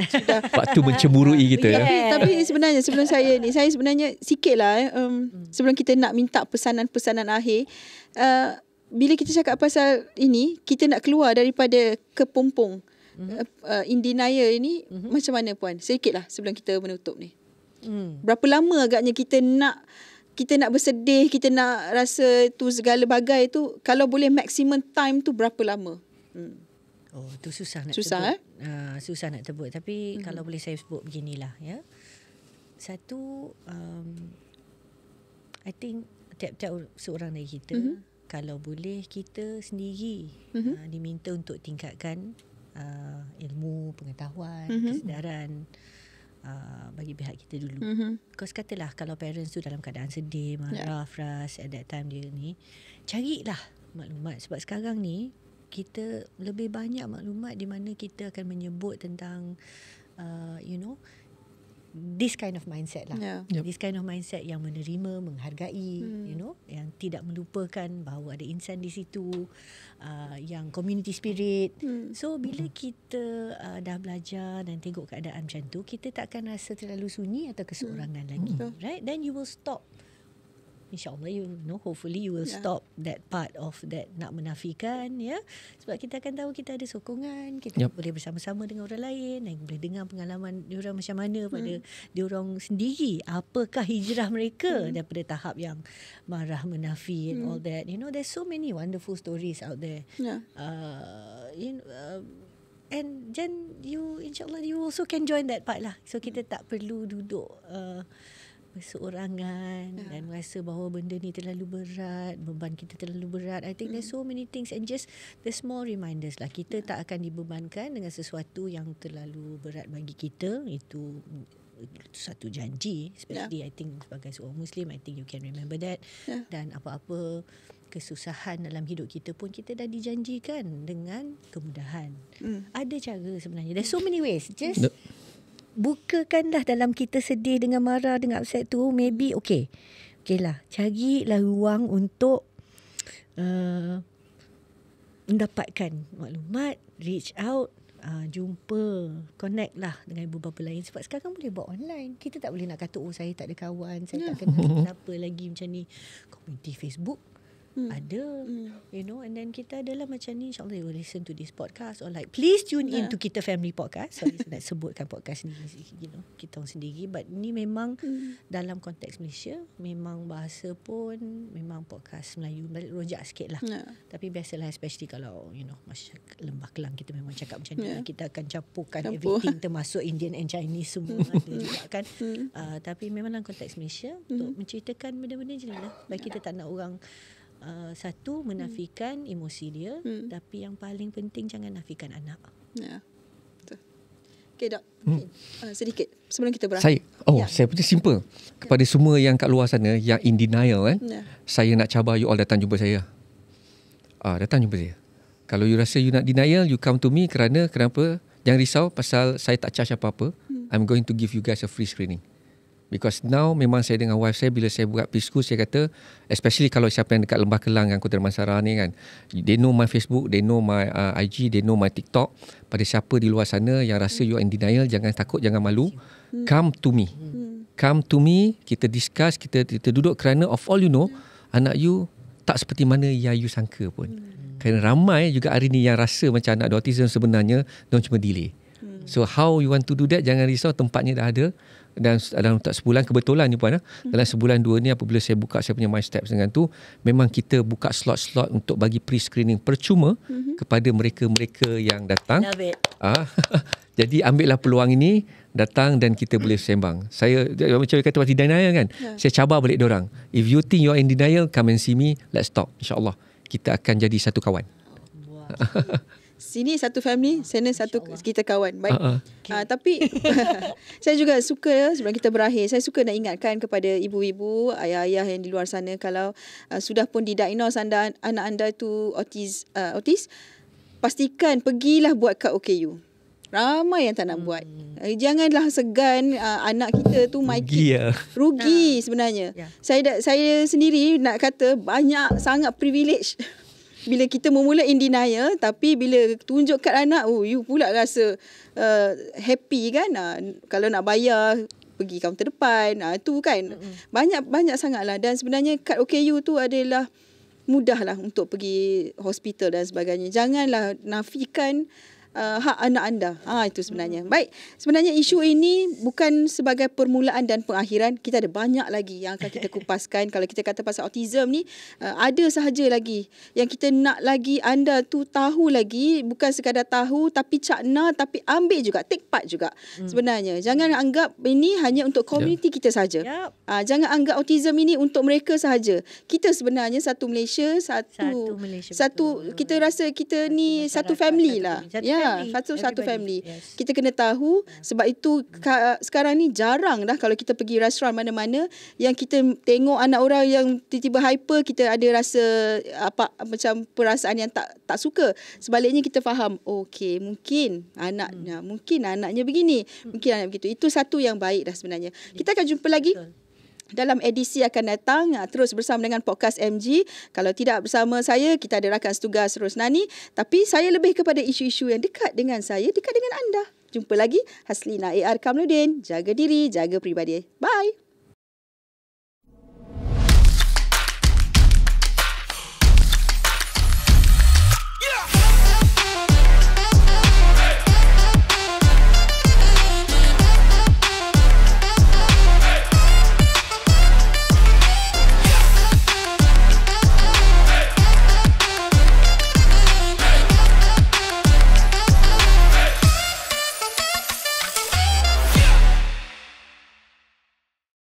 Waktu mencemburui kita. Yeah. Tapi sebenarnya sebelum saya sebenarnya sikit lah sebelum kita nak minta pesanan-pesanan akhir, bila kita cakap pasal ini, kita nak keluar daripada kepompong in denial ini, macam mana Puan? Sedikit lah sebelum kita menutup ni. Berapa lama agaknya kita nak bersedih, kita nak rasa tu segala bagai tu, kalau boleh maximum time tu berapa lama? Oh, tu susah nak Susah, sebut. Susah nak sebut. Tapi kalau boleh saya sebut beginilah ya. Satu, I think tiap-tiap seorang dari kita, kalau boleh kita sendiri diminta untuk tingkatkan ilmu, pengetahuan, kesedaran bagi pihak kita dulu. Because katalah kalau parents tu dalam keadaan sedih, marah, frust at that time dia ni, carilah maklumat. Sebab sekarang ni kita lebih banyak maklumat di mana kita akan menyebut tentang this kind of mindset lah. Yeah. This kind of mindset yang menerima, menghargai, yang tidak melupakan bahawa ada insan di situ, yang community spirit. So bila kita dah belajar dan tengok keadaan macam tu, kita tak akan rasa terlalu sunyi atau keseorangan lagi. Right? Then you will stop. InsyaAllah, hopefully you will stop that part of that nak menafikan, ya. Sebab kita akan tahu kita ada sokongan, kita boleh bersama-sama dengan orang lain dan boleh dengar pengalaman diorang macam mana pada diorang sendiri. Apakah hijrah mereka daripada tahap yang marah, menafi and all that. There's so many wonderful stories out there. And then insyaAllah you also can join that part lah. So kita tak perlu duduk berseorangan dan rasa bahawa benda ni terlalu berat, beban kita terlalu berat. I think there's so many things, and just the small reminders lah. Kita tak akan dibebankan dengan sesuatu yang terlalu berat bagi kita. Itu satu janji, especially I think sebagai seorang Muslim, I think you can remember that. Dan apa-apa kesusahan dalam hidup kita pun kita dah dijanjikan dengan kemudahan. Ada cara sebenarnya. There's so many ways. Just bukakanlah dalam kita sedih dengan marah dengan upset tu, maybe okay lah, carilah ruang untuk mendapatkan maklumat, reach out, jumpa, connect lah dengan ibu bapa lain. Sebab sekarang boleh buat online. Kita tak boleh nak kata saya tak ada kawan, saya tak kenal siapa lagi macam ni. Community Facebook ada, and then kita adalah macam ni, insyaAllah you will listen to this podcast, or like please tune in to Kita Family Podcast. Sorry, saya nak sebutkan podcast ni, kita orang sendiri, but ni memang dalam konteks Malaysia, memang bahasa pun memang podcast Melayu, rojak sikit lah. Tapi biasalah, especially kalau masyarakat Lembah Kelang, kita memang cakap macam ni, kita akan campurkan everything, termasuk Indian and Chinese semua ada juga kan. Tapi memang dalam konteks Malaysia, untuk menceritakan benda-benda je lah, bagi kita tak nak orang satu menafikan emosi dia, tapi yang paling penting jangan nafikan anak. Betul. Okay, Dok. Sedikit sebelum kita berakhir. Saya punya simple. Kepada semua yang kat luar sana yang in denial saya nak cabar you all datang jumpa saya. Datang jumpa saya. Kalau you rasa you nak denial, you come to me. Kenapa? Jangan risau pasal saya tak charge apa-apa. I'm going to give you guys a free screening. Because now memang saya dengan wife saya, bila saya buat preschool, saya kata, especially kalau siapa yang dekat Lembah Kelang kan, Kota Damansara ni kan, they know my Facebook, they know my IG, they know my TikTok. Pada siapa di luar sana yang rasa you are in denial, jangan takut, jangan malu. Come to me. Come to me, kita discuss, kita duduk, kerana of all you know, anak you tak seperti mana yang you sangka pun. Kerana ramai juga hari ni yang rasa macam anak autism sebenarnya, diorang cuma delay. So how you want to do that, jangan risau, tempatnya dah ada. Dan dalam tak sebulan, kebetulan ni Puan, dalam sebulan dua ni apabila saya buka saya punya My Steps dengan tu, memang kita buka slot-slot untuk bagi pre-screening percuma kepada mereka-mereka yang datang. Love it. Jadi ambillah peluang ini, datang dan kita boleh sembang. Saya macam kata waktu denial kan, saya cabar balik diorang. If you think you're in denial, come and see me, let's talk. InsyaAllah kita akan jadi satu kawan. sini satu family, sana satu kita kawan. Baik. Okay. Tapi saya juga suka sebelum kita berakhir, saya suka nak ingatkan kepada ibu-ibu, ayah-ayah yang di luar sana, kalau sudah pun didiagnose anak anda itu autis, pastikan pergilah buat kad OKU. Ramai yang tak nak buat. Janganlah segan anak kita tu rugi sebenarnya. Saya sendiri nak kata banyak sangat privilege bila kita memula in denial, tapi bila tunjuk kad anak, you pula rasa happy kan. Kalau nak bayar, pergi kaunter depan, tu kan. Banyak sangatlah. Dan sebenarnya kad OKU tu adalah mudahlah untuk pergi hospital dan sebagainya. Janganlah nafikan hak anak anda. Itu sebenarnya. Baik, sebenarnya isu ini bukan sebagai permulaan dan pengakhiran. Kita ada banyak lagi yang akan kita kupaskan. Kalau kita kata pasal autism ni, ada sahaja lagi yang kita nak lagi anda tu tahu lagi. Bukan sekadar tahu, tapi cakna, tapi ambil juga, take part juga. Sebenarnya, jangan anggap ini hanya untuk komuniti kita sahaja. Jangan anggap autism ini untuk mereka sahaja. Kita sebenarnya satu Malaysia, satu kita rasa kita ni satu family lah. Satu family. Yes. Kita kena tahu, sebab itu sekarang ni jarang dah kalau kita pergi restoran mana-mana yang kita tengok anak orang yang tiba-tiba hyper, kita ada rasa macam perasaan yang tak suka. Sebaliknya kita faham, okey, mungkin anaknya begini, mungkin anak begitu. Itu satu yang baik dah sebenarnya. Kita akan jumpa lagi dalam edisi akan datang, terus bersama dengan Podcast MG. Kalau tidak bersama saya, kita ada rakan setugas Rosnani. Tapi saya lebih kepada isu-isu yang dekat dengan saya, dekat dengan anda. Jumpa lagi. Haslina AR Kamluddin. Jaga diri, jaga peribadi. Bye.